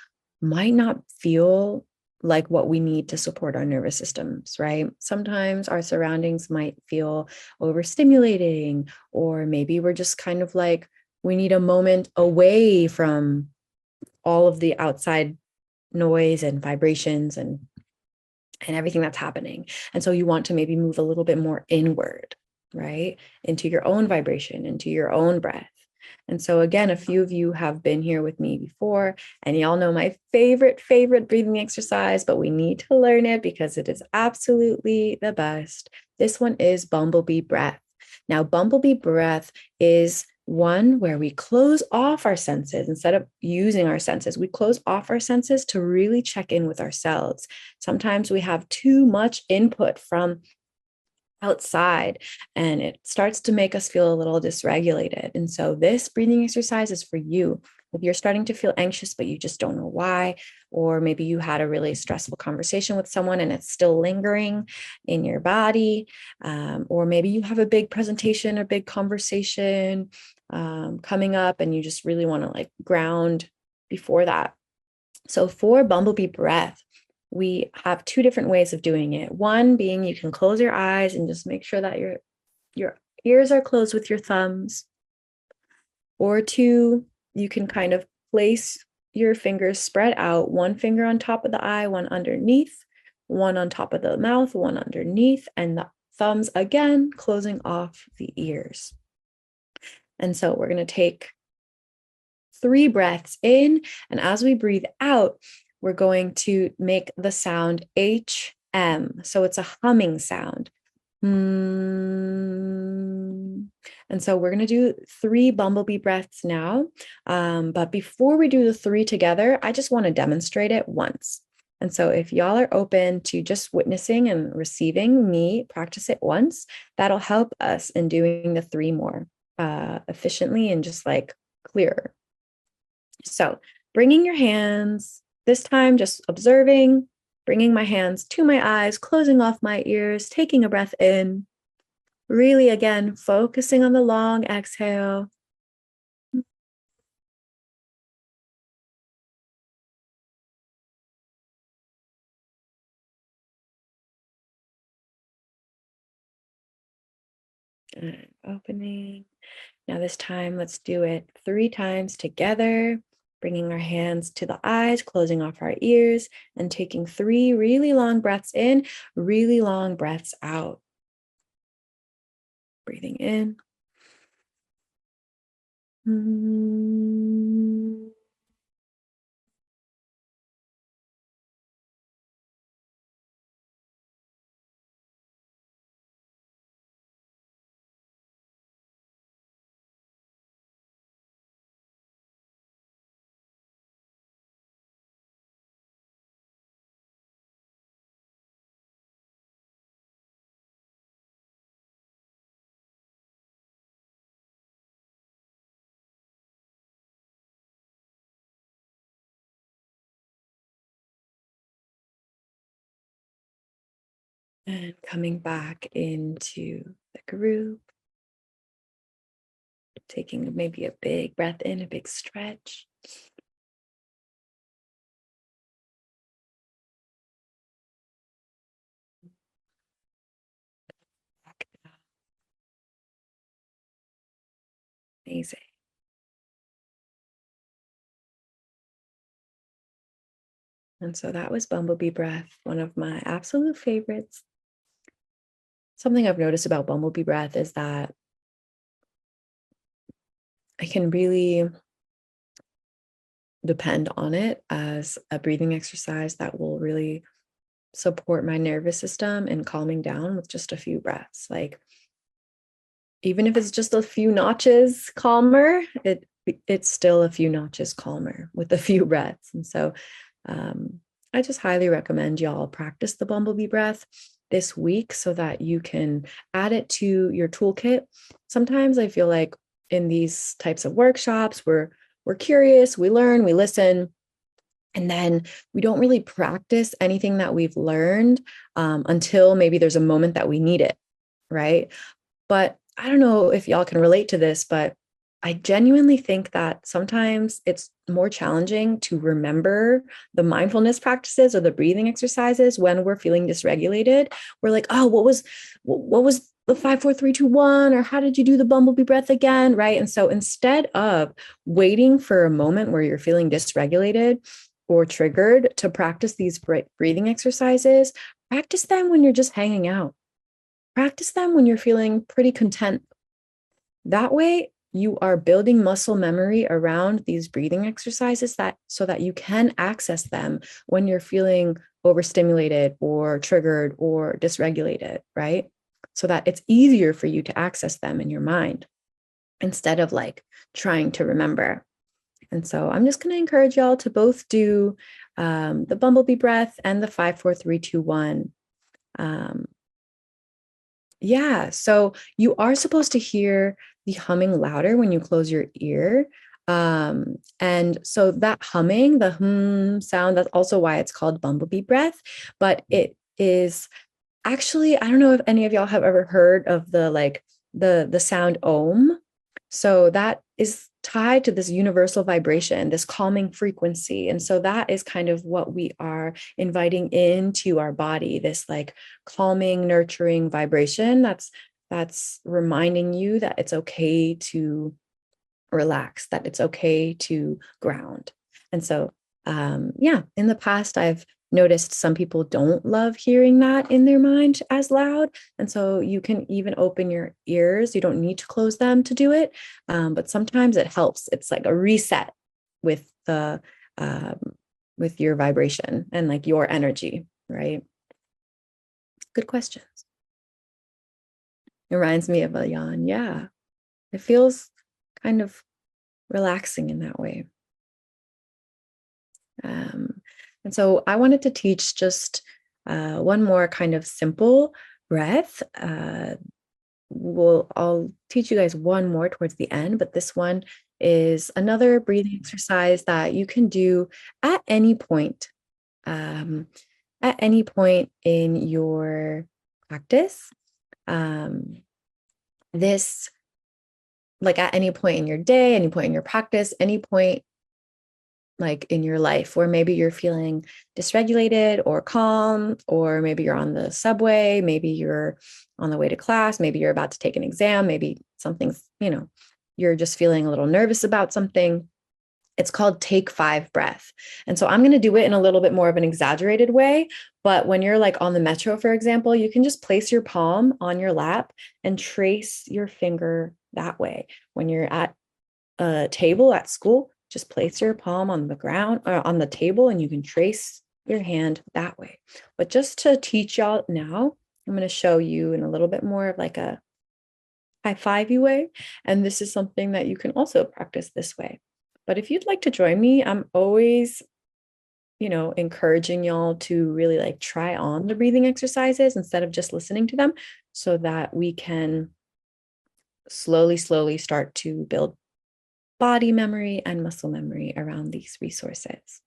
might not feel like what we need to support our nervous systems, right? Sometimes our surroundings might feel overstimulating, or maybe we're just kind of like, we need a moment away from all of the outside noise and vibrations and everything that's happening. And so you want to maybe move a little bit more inward, right? Into your own vibration, into your own breath. And so again, a few of you have been here with me before, and y'all know my favorite breathing exercise, but we need to learn it because it is absolutely the best. This one is bumblebee breath. Now, bumblebee breath is one where we close off our senses. Instead of using our senses, we close off our senses to really check in with ourselves. Sometimes we have too much input from outside and it starts to make us feel a little dysregulated. And so this breathing exercise is for you. If you're starting to feel anxious, but you just don't know why, or maybe you had a really stressful conversation with someone and it's still lingering in your body, or maybe you have a big presentation or big conversation coming up and you just really want to like ground before that. So for bumblebee breath, we have 2 different ways of doing it. One being you can close your eyes and just make sure that your ears are closed with your thumbs. Or 2, you can kind of place your fingers spread out, 1 finger on top of the eye, 1 underneath, 1 on top of the mouth, 1 underneath, and the thumbs again closing off the ears. And so we're going to take 3 breaths in, and as we breathe out, we're going to make the sound HM. So it's a humming sound. And so we're going to do 3 bumblebee breaths now. But before we do the 3 together, I just want to demonstrate it once. And so if y'all are open to just witnessing and receiving me practice it once, that'll help us in doing the 3 more efficiently and just like clearer. So bringing your hands, this time just observing bringing my hands to my eyes, closing off my ears, taking a breath in. Really, again, focusing on the long exhale. And opening. Now this time, let's do it 3 times together, bringing our hands to the eyes, closing off our ears, and taking 3 really long breaths in, really long breaths out. Breathing in. And coming back into the group, taking maybe a big breath in, a big stretch. Back down. Amazing. And so that was Bumblebee Breath, one of my absolute favorites. Something I've noticed about Bumblebee Breath is that I can really depend on it as a breathing exercise that will really support my nervous system and calming down with just a few breaths. Like, even if it's just a few notches calmer, it's still a few notches calmer with a few breaths. And so I just highly recommend y'all practice the Bumblebee Breath this week so that you can add it to your toolkit. Sometimes I feel like in these types of workshops, we're curious, we learn, we listen, and then we don't really practice anything that we've learned until maybe there's a moment that we need it, right? But I don't know if y'all can relate to this, but I genuinely think that sometimes it's more challenging to remember the mindfulness practices or the breathing exercises when we're feeling dysregulated. We're like, oh, what was the 5, 4, 3, 2, 1, or how did you do the bumblebee breath again, right? And so instead of waiting for a moment where you're feeling dysregulated or triggered to practice these breathing exercises, practice them when you're just hanging out. Practice them when you're feeling pretty content. That way, you are building muscle memory around these breathing exercises so that you can access them when you're feeling overstimulated or triggered or dysregulated, right? So that it's easier for you to access them in your mind instead of like trying to remember. And so I'm just going to encourage y'all to both do the bumblebee breath and the 5, 4, 3, 2, 1. Yeah, so you are supposed to hear the humming louder when you close your ear. And so that humming, the sound, that's also why it's called bumblebee breath. But it is actually, I don't know if any of y'all have ever heard of the sound Om. So that is tied to this universal vibration, this calming frequency. And so that is kind of what we are inviting into our body, this like calming, nurturing vibration that's reminding you that it's okay to relax, that it's okay to ground. And so yeah, in the past I've noticed some people don't love hearing that in their mind as loud. And so you can even open your ears. You don't need to close them to do it. But sometimes it helps. It's like a reset with with your vibration and like your energy, right? Good questions. It reminds me of a yawn. Yeah. It feels kind of relaxing in that way. And so I wanted to teach just one more kind of simple breath. I'll teach you guys one more towards the end, but this one is another breathing exercise that you can do at any point. at any point in your practice, this, like at any point in your day, any point in your practice, any point like in your life where maybe you're feeling dysregulated or calm, or maybe you're on the subway, maybe you're on the way to class, maybe you're about to take an exam, maybe something's, you're just feeling a little nervous about something. It's called take 5 breath. And so I'm going to do it in a little bit more of an exaggerated way. But when you're like on the metro, for example, you can just place your palm on your lap and trace your finger that way. When you're at a table at school, just place your palm on the ground or on the table and you can trace your hand that way. But just to teach y'all now, I'm going to show you in a little bit more of like a high fivey way. And this is something that you can also practice this way. But if you'd like to join me, I'm always, encouraging y'all to really like try on the breathing exercises instead of just listening to them so that we can slowly start to build body memory and muscle memory around these resources.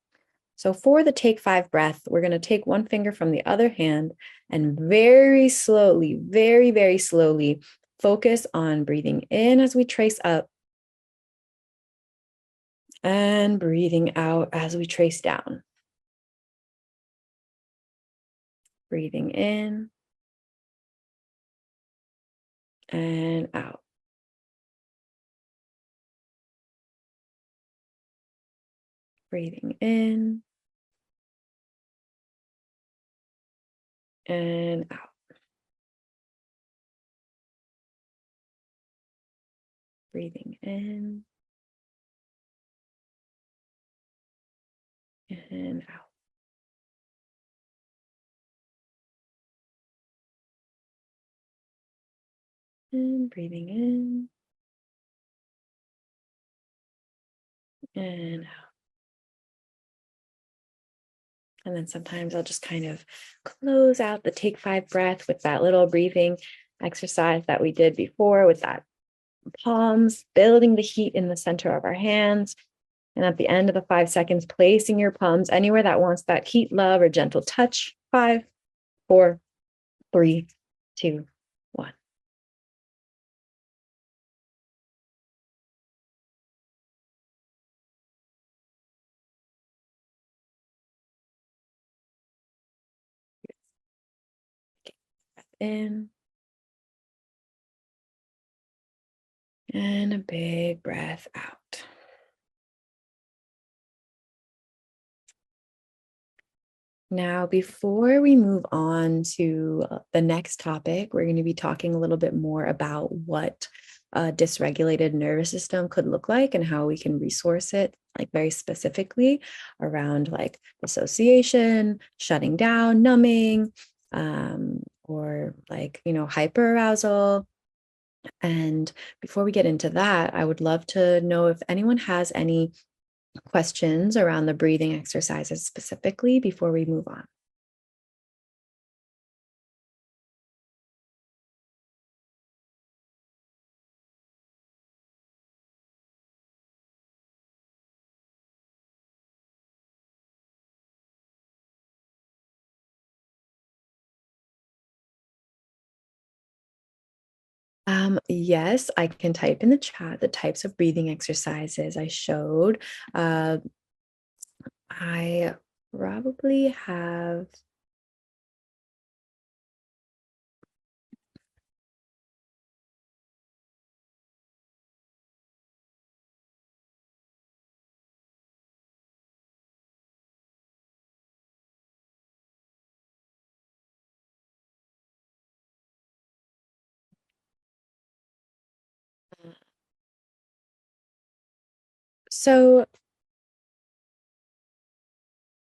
So for the take 5 breath, we're going to take one finger from the other hand and very slowly, very, very slowly focus on breathing in as we trace up and breathing out as we trace down. Breathing in and out. Breathing in and out. Breathing in and out. And breathing in and out. And then sometimes I'll just kind of close out the take 5 breath with that little breathing exercise that we did before with that palms, building the heat in the center of our hands. And at the end of the 5 seconds, placing your palms anywhere that wants that heat, love, or gentle touch. 5, 4, 3, 2, 1. In and a big breath out. Now, before we move on to the next topic, we're going to be talking a little bit more about what a dysregulated nervous system could look like and how we can resource it, like very specifically around like dissociation, shutting down, numbing, or like, hyperarousal. And before we get into that, I would love to know if anyone has any questions around the breathing exercises specifically before we move on. Yes, I can type in the chat the types of breathing exercises I showed. I probably have. So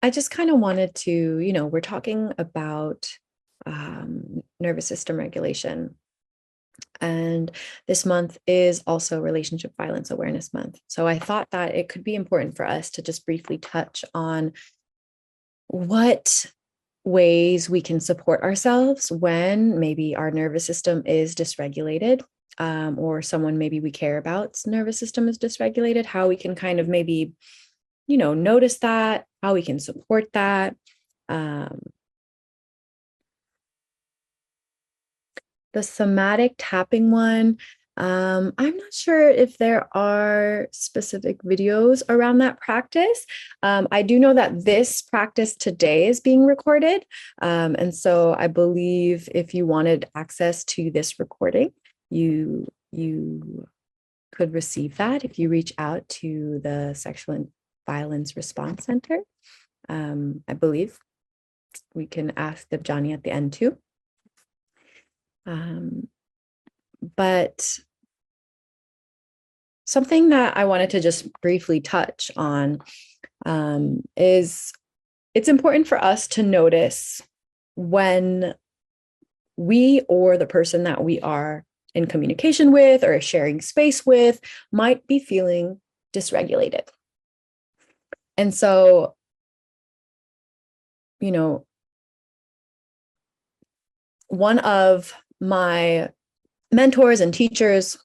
I just kind of wanted to, we're talking about nervous system regulation. And this month is also Relationship Violence Awareness Month. So I thought that it could be important for us to just briefly touch on what ways we can support ourselves when maybe our nervous system is dysregulated, or someone maybe we care about's nervous system is dysregulated, how we can kind of maybe, notice that, how we can support that. The somatic tapping one, I'm not sure if there are specific videos around that practice. I do know that this practice today is being recorded. And so I believe if you wanted access to this recording, you could receive that if you reach out to the Sexual Violence Response Center. I believe we can ask Debjani at the end too. But something that I wanted to just briefly touch on is it's important for us to notice when we or the person that we are in communication with or sharing space with might be feeling dysregulated. And so, you know, one of my mentors and teachers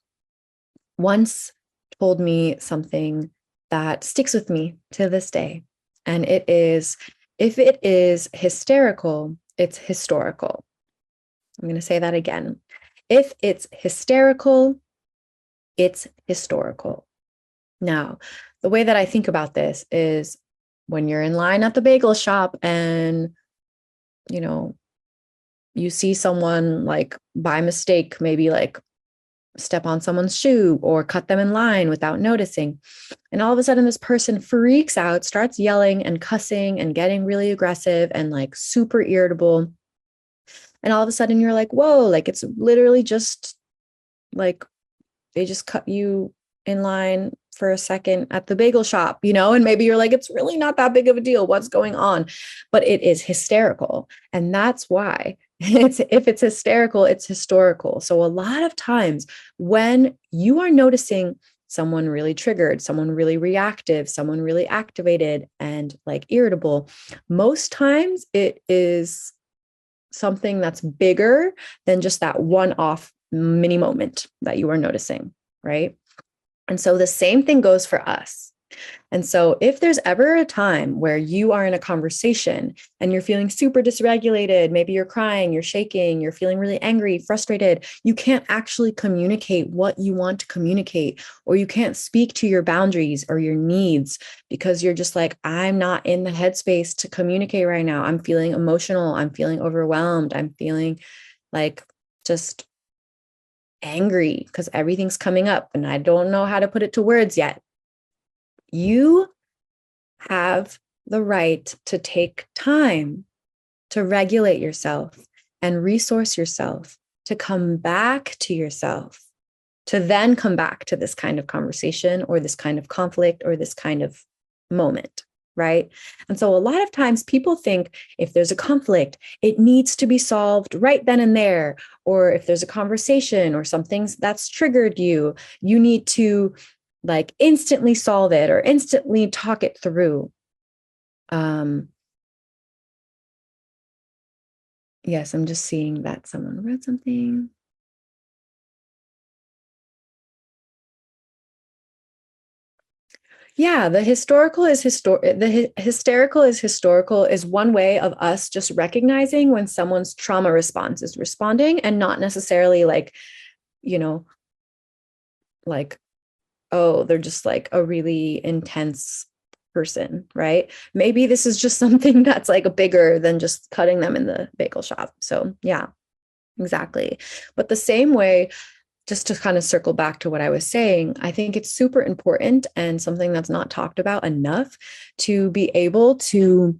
once told me something that sticks with me to this day. And it is, if it is hysterical, it's historical. I'm going to say that again. If it's hysterical, it's historical. Now, the way that I think about this is when you're in line at the bagel shop and, you see someone like by mistake, maybe like step on someone's shoe or cut them in line without noticing. And all of a sudden, this person freaks out, starts yelling and cussing and getting really aggressive and like super irritable. And all of a sudden, you're like, whoa, like it's literally just like they just cut you in line for a second at the bagel shop, and maybe you're like, it's really not that big of a deal. What's going on? But it is hysterical. And that's why if it's hysterical, it's historical. So a lot of times when you are noticing someone really triggered, someone really reactive, someone really activated and like irritable, most times it is something that's bigger than just that one-off mini moment that you are noticing, right? And so the same thing goes for us. And so if there's ever a time where you are in a conversation and you're feeling super dysregulated, maybe you're crying, you're shaking, you're feeling really angry, frustrated, you can't actually communicate what you want to communicate, or you can't speak to your boundaries or your needs because you're just like, I'm not in the headspace to communicate right now. I'm feeling emotional. I'm feeling overwhelmed. I'm feeling like just angry because everything's coming up and I don't know how to put it to words yet. You have the right to take time to regulate yourself and resource yourself, to come back to yourself, to then come back to this kind of conversation or this kind of conflict or this kind of moment, right? And so a lot of times people think if there's a conflict, it needs to be solved right then and there. Or if there's a conversation or something that's triggered you, you need to like instantly solve it or instantly talk it through. Yes, I'm just seeing that someone wrote something. Yeah, the hysterical is historical is one way of us just recognizing when someone's trauma response is responding and not necessarily like, like, oh, they're just like a really intense person, right? Maybe this is just something that's like bigger than just cutting them in the bagel shop. So yeah, exactly. But the same way, just to kind of circle back to what I was saying, I think it's super important and something that's not talked about enough to be able to,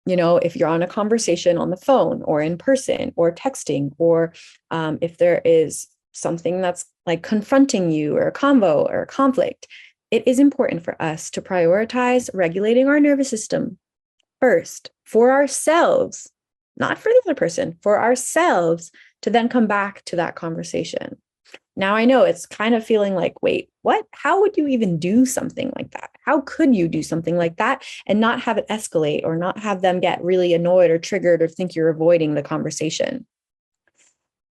if you're on a conversation on the phone or in person or texting, or if there is something that's like confronting you or a convo or a conflict, it is important for us to prioritize regulating our nervous system first for ourselves, not for the other person, for ourselves, to then come back to that conversation. Now, I know it's kind of feeling like, wait, what? How would you even do something like that? How could you do something like that and not have it escalate or not have them get really annoyed or triggered or think you're avoiding the conversation?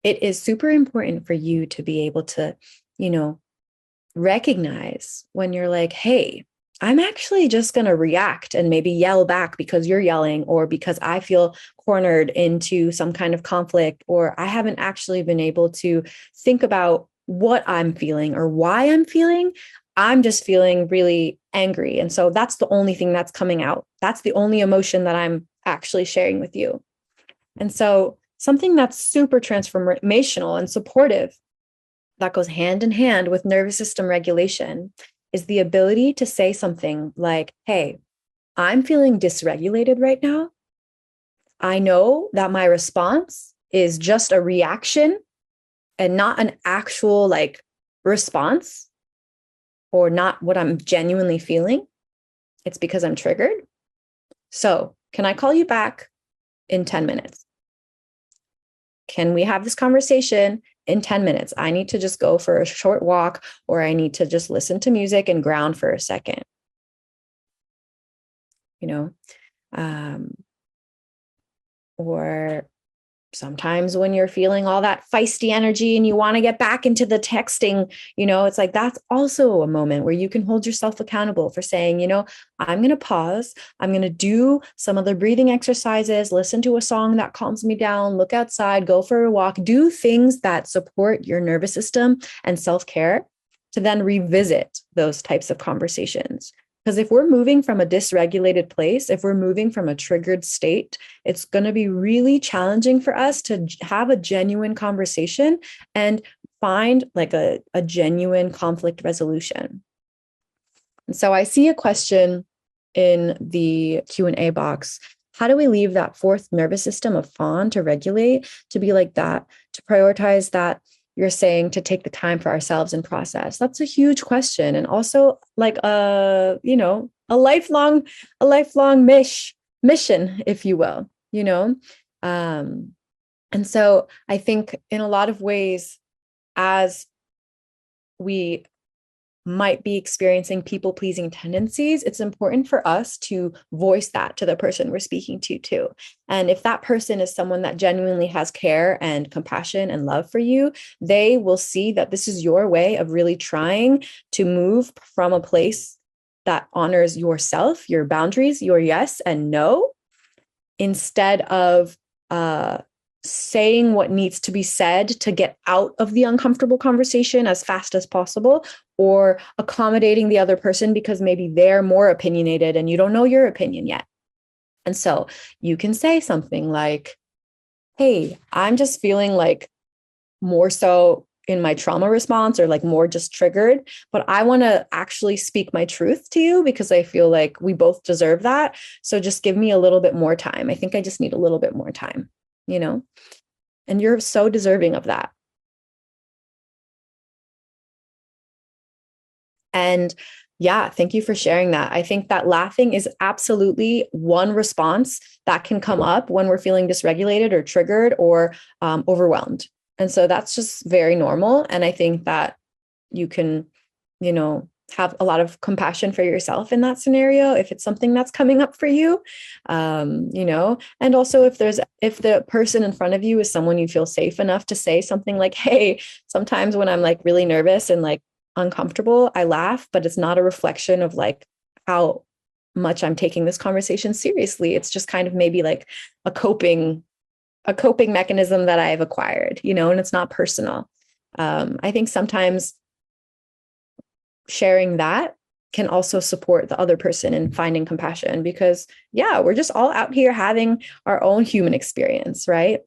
It is super important for you to be able to, recognize when you're like, hey, I'm actually just going to react and maybe yell back because you're yelling, or because I feel cornered into some kind of conflict, or I haven't actually been able to think about what I'm feeling or why I'm feeling. I'm just feeling really angry. And so that's the only thing that's coming out. That's the only emotion that I'm actually sharing with you. And so something that's super transformational and supportive that goes hand in hand with nervous system regulation is the ability to say something like, hey, I'm feeling dysregulated right now. I know that my response is just a reaction and not an actual like response, or not what I'm genuinely feeling. It's because I'm triggered. So, can I call you back in 10 minutes? Can we have this conversation in 10 minutes? I need to just go for a short walk, or I need to just listen to music and ground for a second. You know, or sometimes when you're feeling all that feisty energy and you want to get back into the texting, it's like that's also a moment where you can hold yourself accountable for saying, I'm going to pause. I'm going to do some of the breathing exercises, listen to a song that calms me down, look outside, go for a walk, do things that support your nervous system and self-care, to then revisit those types of conversations. Because if we're moving from a dysregulated place, if we're moving from a triggered state, it's going to be really challenging for us to have a genuine conversation and find like a genuine conflict resolution. And so I see a question in the Q&A box. How do we leave that fourth nervous system of fawn to regulate, to be like that, to prioritize that? You're saying to take the time for ourselves and process. That's a huge question. And also like a lifelong mission, if you will, and so I think in a lot of ways, as we might be experiencing people-pleasing tendencies, it's important for us to voice that to the person we're speaking to too. And if that person is someone that genuinely has care and compassion and love for you, they will see that this is your way of really trying to move from a place that honors yourself, your boundaries, your yes and no, instead of saying what needs to be said to get out of the uncomfortable conversation as fast as possible, or accommodating the other person because maybe they're more opinionated and you don't know your opinion yet. And so you can say something like, hey, I'm just feeling like more so in my trauma response, or like more just triggered, but I want to actually speak my truth to you because I feel like we both deserve that. So just give me a little bit more time. I think I just need a little bit more time, and you're so deserving of that. And yeah, thank you for sharing that. I think that laughing is absolutely one response that can come up when we're feeling dysregulated or triggered or overwhelmed. And so that's just very normal. And I think that you can, have a lot of compassion for yourself in that scenario if it's something that's coming up for you, and also if the person in front of you is someone you feel safe enough to say something like, hey, sometimes when I'm like really nervous and like uncomfortable, I laugh, but it's not a reflection of like how much I'm taking this conversation seriously. It's just kind of maybe like a coping mechanism that I've acquired, and it's not personal. I think sometimes sharing that can also support the other person in finding compassion, because we're just all out here having our own human experience, right?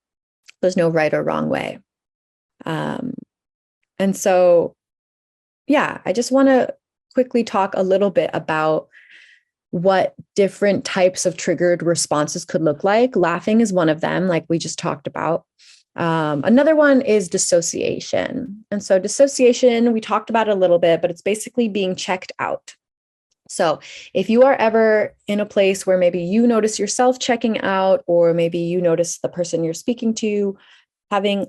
There's no right or wrong way. And so, I just want to quickly talk a little bit about what different types of triggered responses could look like. Laughing is one of them, like we just talked about. Another one is dissociation. And so dissociation, we talked about it a little bit, but it's basically being checked out. So if you are ever in a place where maybe you notice yourself checking out, or maybe you notice the person you're speaking to having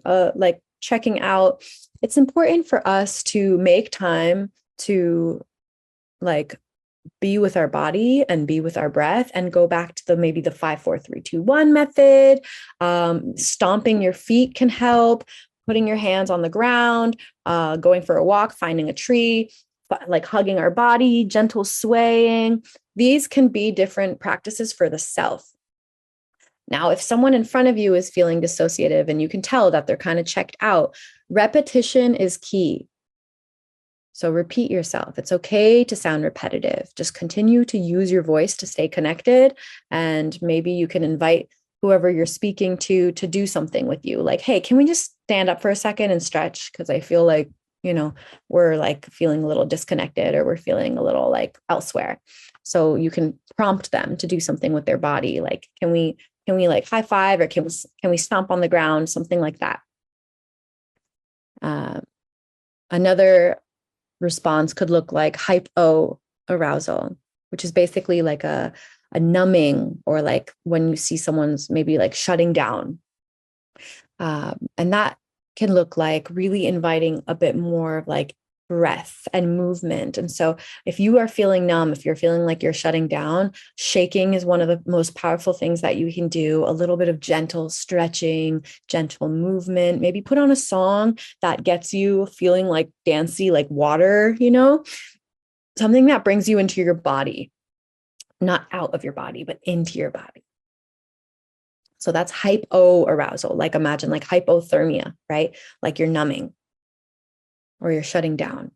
checking out, it's important for us to make time to be with our body and be with our breath, and go back to maybe the 5, 4, 3, 2, 1 method. Stomping your feet can help, putting your hands on the ground, going for a walk, finding a tree, like hugging our body, gentle swaying. These can be different practices for the self. Now, if someone in front of you is feeling dissociative and you can tell that they're kind of checked out, repetition is key. So repeat yourself. It's okay to sound repetitive. Just continue to use your voice to stay connected. And maybe you can invite whoever you're speaking to do something with you. Like, hey, can we just stand up for a second and stretch? Because I feel like, we're like feeling a little disconnected, or we're feeling a little like elsewhere. So you can prompt them to do something with their body. Like, can we like high five, or can we stomp on the ground? Something like that. Another response could look like hypo-arousal, which is basically like a numbing, or like when you see someone's maybe like shutting down. And that can look like really inviting a bit more of like breath and movement. And so if you are feeling numb, if you're feeling like you're shutting down, shaking is one of the most powerful things that you can do. A little bit of gentle stretching, gentle movement, maybe put on a song that gets you feeling like dancey, like water, something that brings you into your body, not out of your body, but into your body. So that's hypo-arousal. Like imagine like hypothermia, right? Like you're numbing or you're shutting down.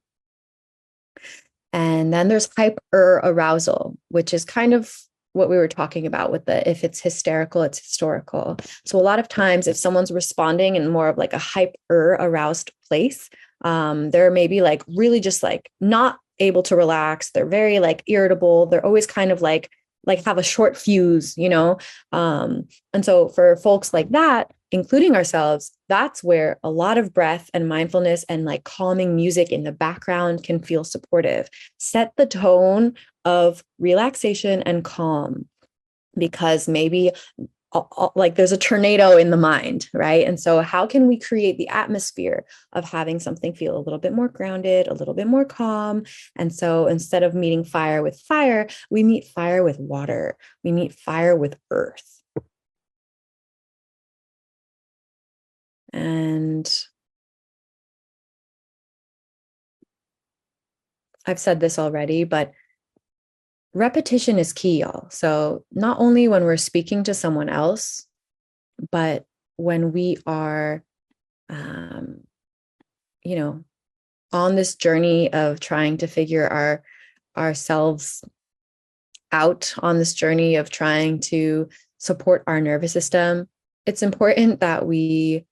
And then there's hyper-arousal, which is kind of what we were talking about with the, if it's hysterical, it's historical. So a lot of times if someone's responding in more of like a hyper-aroused place, they're maybe like really just like not able to relax. They're very like irritable. They're always kind of like have a short fuse, and so for folks like that, including ourselves, that's where a lot of breath and mindfulness and like calming music in the background can feel supportive. Set the tone of relaxation and calm, because maybe like there's a tornado in the mind, right? And so how can we create the atmosphere of having something feel a little bit more grounded, a little bit more calm? And so instead of meeting fire with fire, we meet fire with water. We meet fire with earth. And I've said this already, but repetition is key, y'all. So not only when we're speaking to someone else, but when we are, on this journey of trying to figure ourselves out, on this journey of trying to support our nervous system, it's important that we,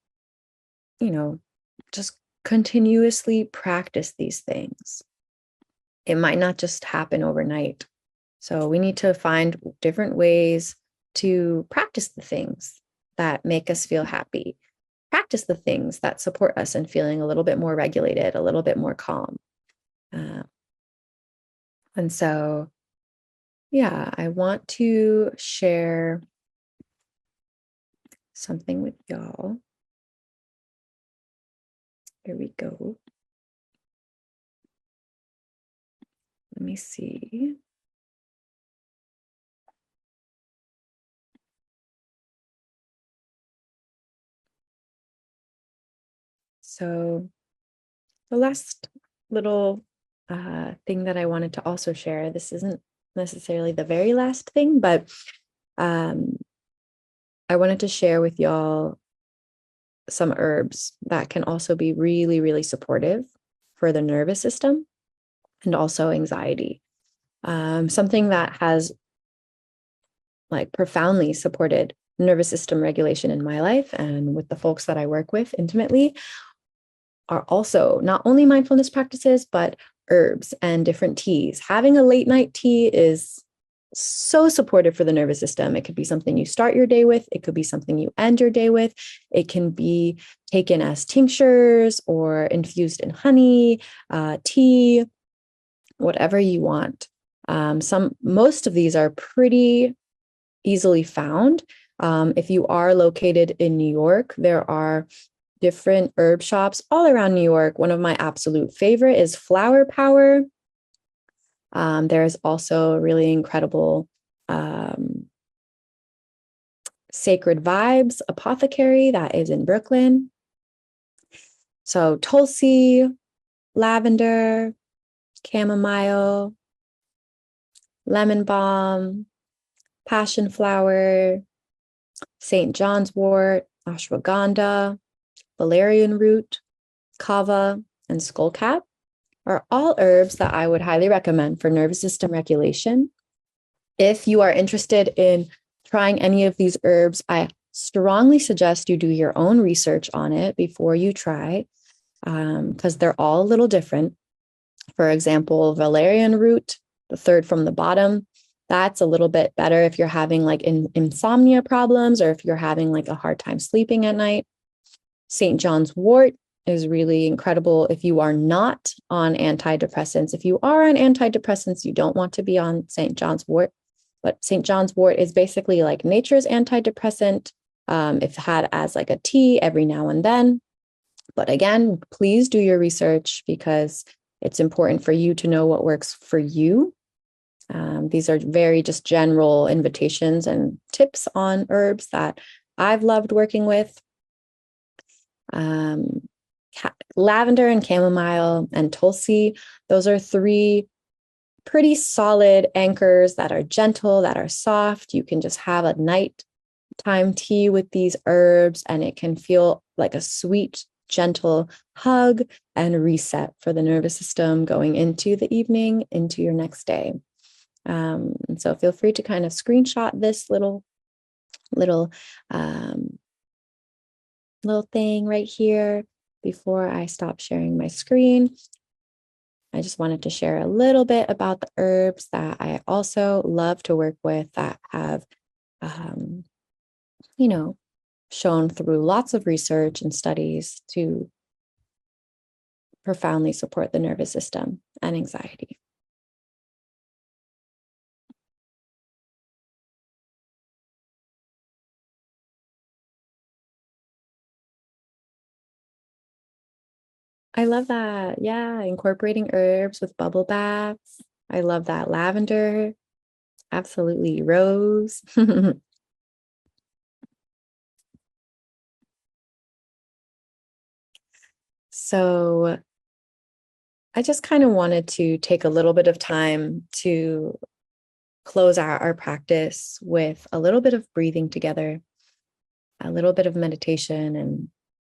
just continuously practice these things. It might not just happen overnight. So we need to find different ways to practice the things that make us feel happy, practice the things that support us in feeling a little bit more regulated, a little bit more calm. And so, yeah, I want to share something with y'all. Here we go. Let me see. So the last little thing that I wanted to also share, this isn't necessarily the very last thing, but I wanted to share with y'all some herbs that can also be really, really supportive for the nervous system and also anxiety. Something that has like profoundly supported nervous system regulation in my life and with the folks that I work with intimately are also not only mindfulness practices, but herbs and different teas. Having a late night tea is so supportive for the nervous system. It could be something you start your day with. It could be something you end your day with. It can be taken as tinctures or infused in honey, tea, whatever you want. Most of these are pretty easily found. If you are located in New York, there are different herb shops all around New York. One of my absolute favorite is Flower Power. There's also a really incredible Sacred Vibes Apothecary that is in Brooklyn. So Tulsi, lavender, chamomile, lemon balm, passion flower, St. John's wort, ashwagandha, valerian root, kava, and skullcap are all herbs that I would highly recommend for nervous system regulation. If you are interested in trying any of these herbs, I strongly suggest you do your own research on it before you try, because they're all a little different. For example, valerian root, the third from the bottom, that's a little bit better if you're having like insomnia problems or if you're having like a hard time sleeping at night. St. John's wort is really incredible if you are not on antidepressants. If you are on antidepressants, you don't want to be on St. John's wort. But St. John's wort is basically like nature's antidepressant, if had as like a tea every now and then. But again, please do your research because it's important for you to know what works for you. These are very just general invitations and tips on herbs that I've loved working with. Lavender and chamomile and tulsi, those are three pretty solid anchors that are gentle, that are soft. You can just have a nighttime tea with these herbs and it can feel like a sweet, gentle hug and reset for the nervous system going into the evening, into your next day. And so feel free to kind of screenshot this little thing right here before I stop sharing my screen. I just wanted to share a little bit about the herbs that I also love to work with that have, shown through lots of research and studies to profoundly support the nervous system and anxiety. I love that. Yeah, incorporating herbs with bubble baths. I love that. Lavender, absolutely. Rose. So I just kind of wanted to take a little bit of time to close out our practice with a little bit of breathing together, a little bit of meditation, and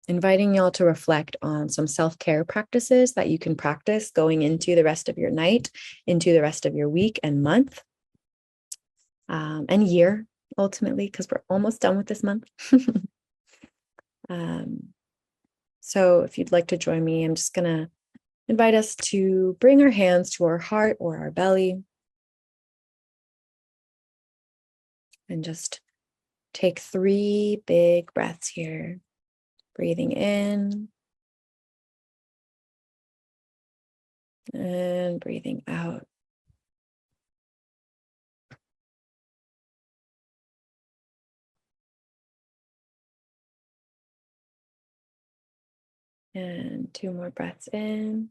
inviting y'all to reflect on some self-care practices that you can practice going into the rest of your night, into the rest of your week and month, and year, ultimately, because we're almost done with this month. So if you'd like to join me, I'm just going to invite us to bring our hands to our heart or our belly and just take 3 big breaths here. Breathing in and breathing out. And 2 more breaths in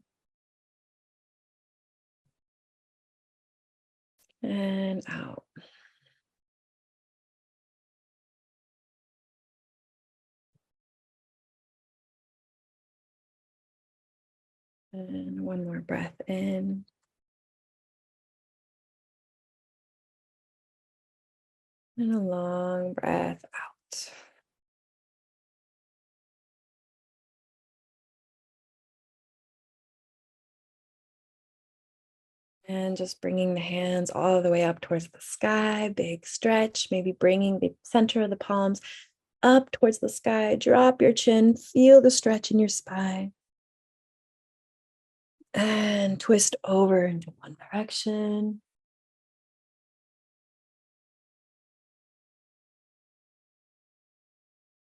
and out. And 1 more breath in. And a long breath out. And just bringing the hands all the way up towards the sky, big stretch, maybe bringing the center of the palms up towards the sky. Drop your chin, feel the stretch in your spine. And twist over into one direction.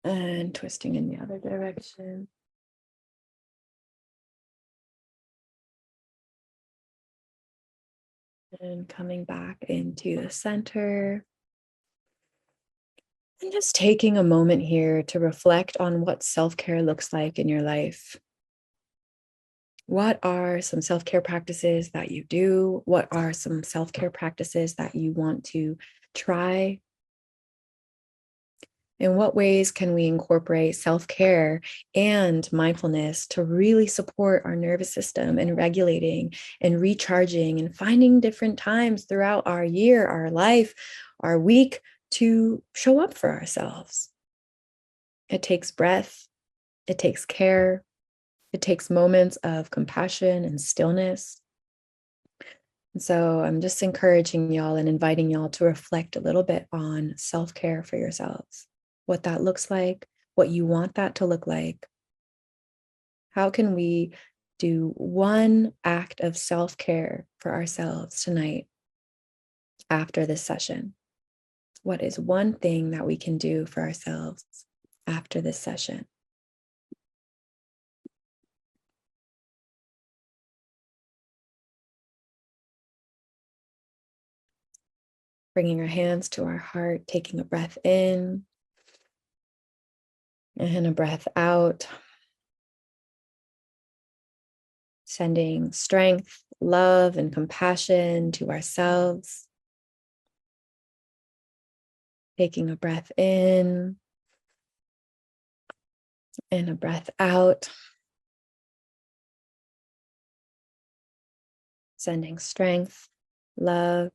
And twisting in the other direction. And coming back into the center. And just taking a moment here to reflect on what self-care looks like in your life. What are some self-care practices that you do? What are some self-care practices that you want to try? In what ways can we incorporate self-care and mindfulness to really support our nervous system in regulating and recharging and finding different times throughout our year, our life, our week to show up for ourselves? It takes breath, it takes care, it takes moments of compassion and stillness. And so I'm just encouraging y'all and inviting y'all to reflect a little bit on self-care for yourselves, what that looks like, what you want that to look like. How can we do one act of self-care for ourselves tonight after this session? What is one thing that we can do for ourselves after this session? Bringing our hands to our heart, taking a breath in and a breath out. Sending strength, love, and compassion to ourselves. Taking a breath in and a breath out. Sending strength, love,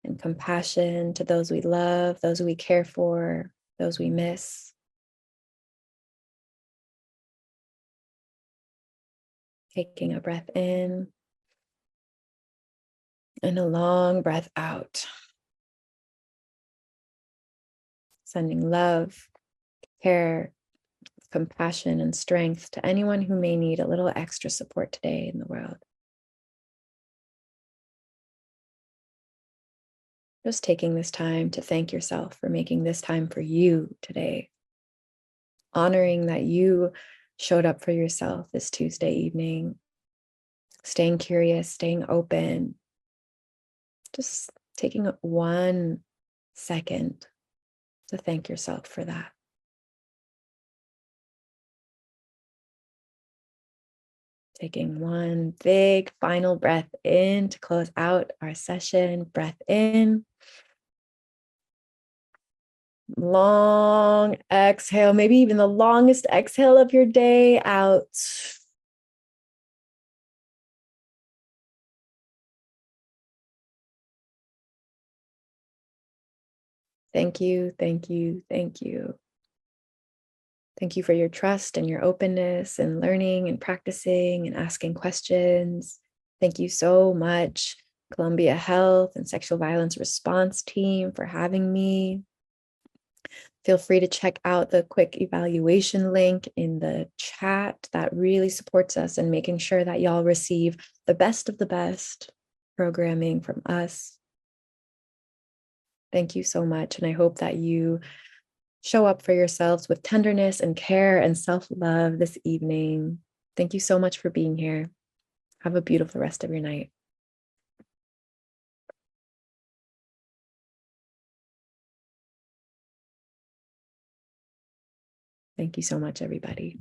and compassion to those we love, those we care for, those we miss. Taking a breath in and a long breath out. Sending love, care, compassion, and strength to anyone who may need a little extra support today in the world. Just taking this time to thank yourself for making this time for you today. Honoring that you showed up for yourself this Tuesday evening. Staying curious, staying open. Just taking 1 second to thank yourself for that. Taking one big final breath in to close out our session. Breath in. Long exhale, maybe even the longest exhale of your day, out. Thank you, thank you, thank you. Thank you for your trust and your openness and learning and practicing and asking questions. Thank you so much, Columbia Health and Sexual Violence Response Team, for having me. Feel free to check out the quick evaluation link in the chat. That really supports us in making sure that y'all receive the best of the best programming from us. Thank you so much. And I hope that you show up for yourselves with tenderness and care and self-love this evening. Thank you so much for being here. Have a beautiful rest of your night. Thank you so much, everybody.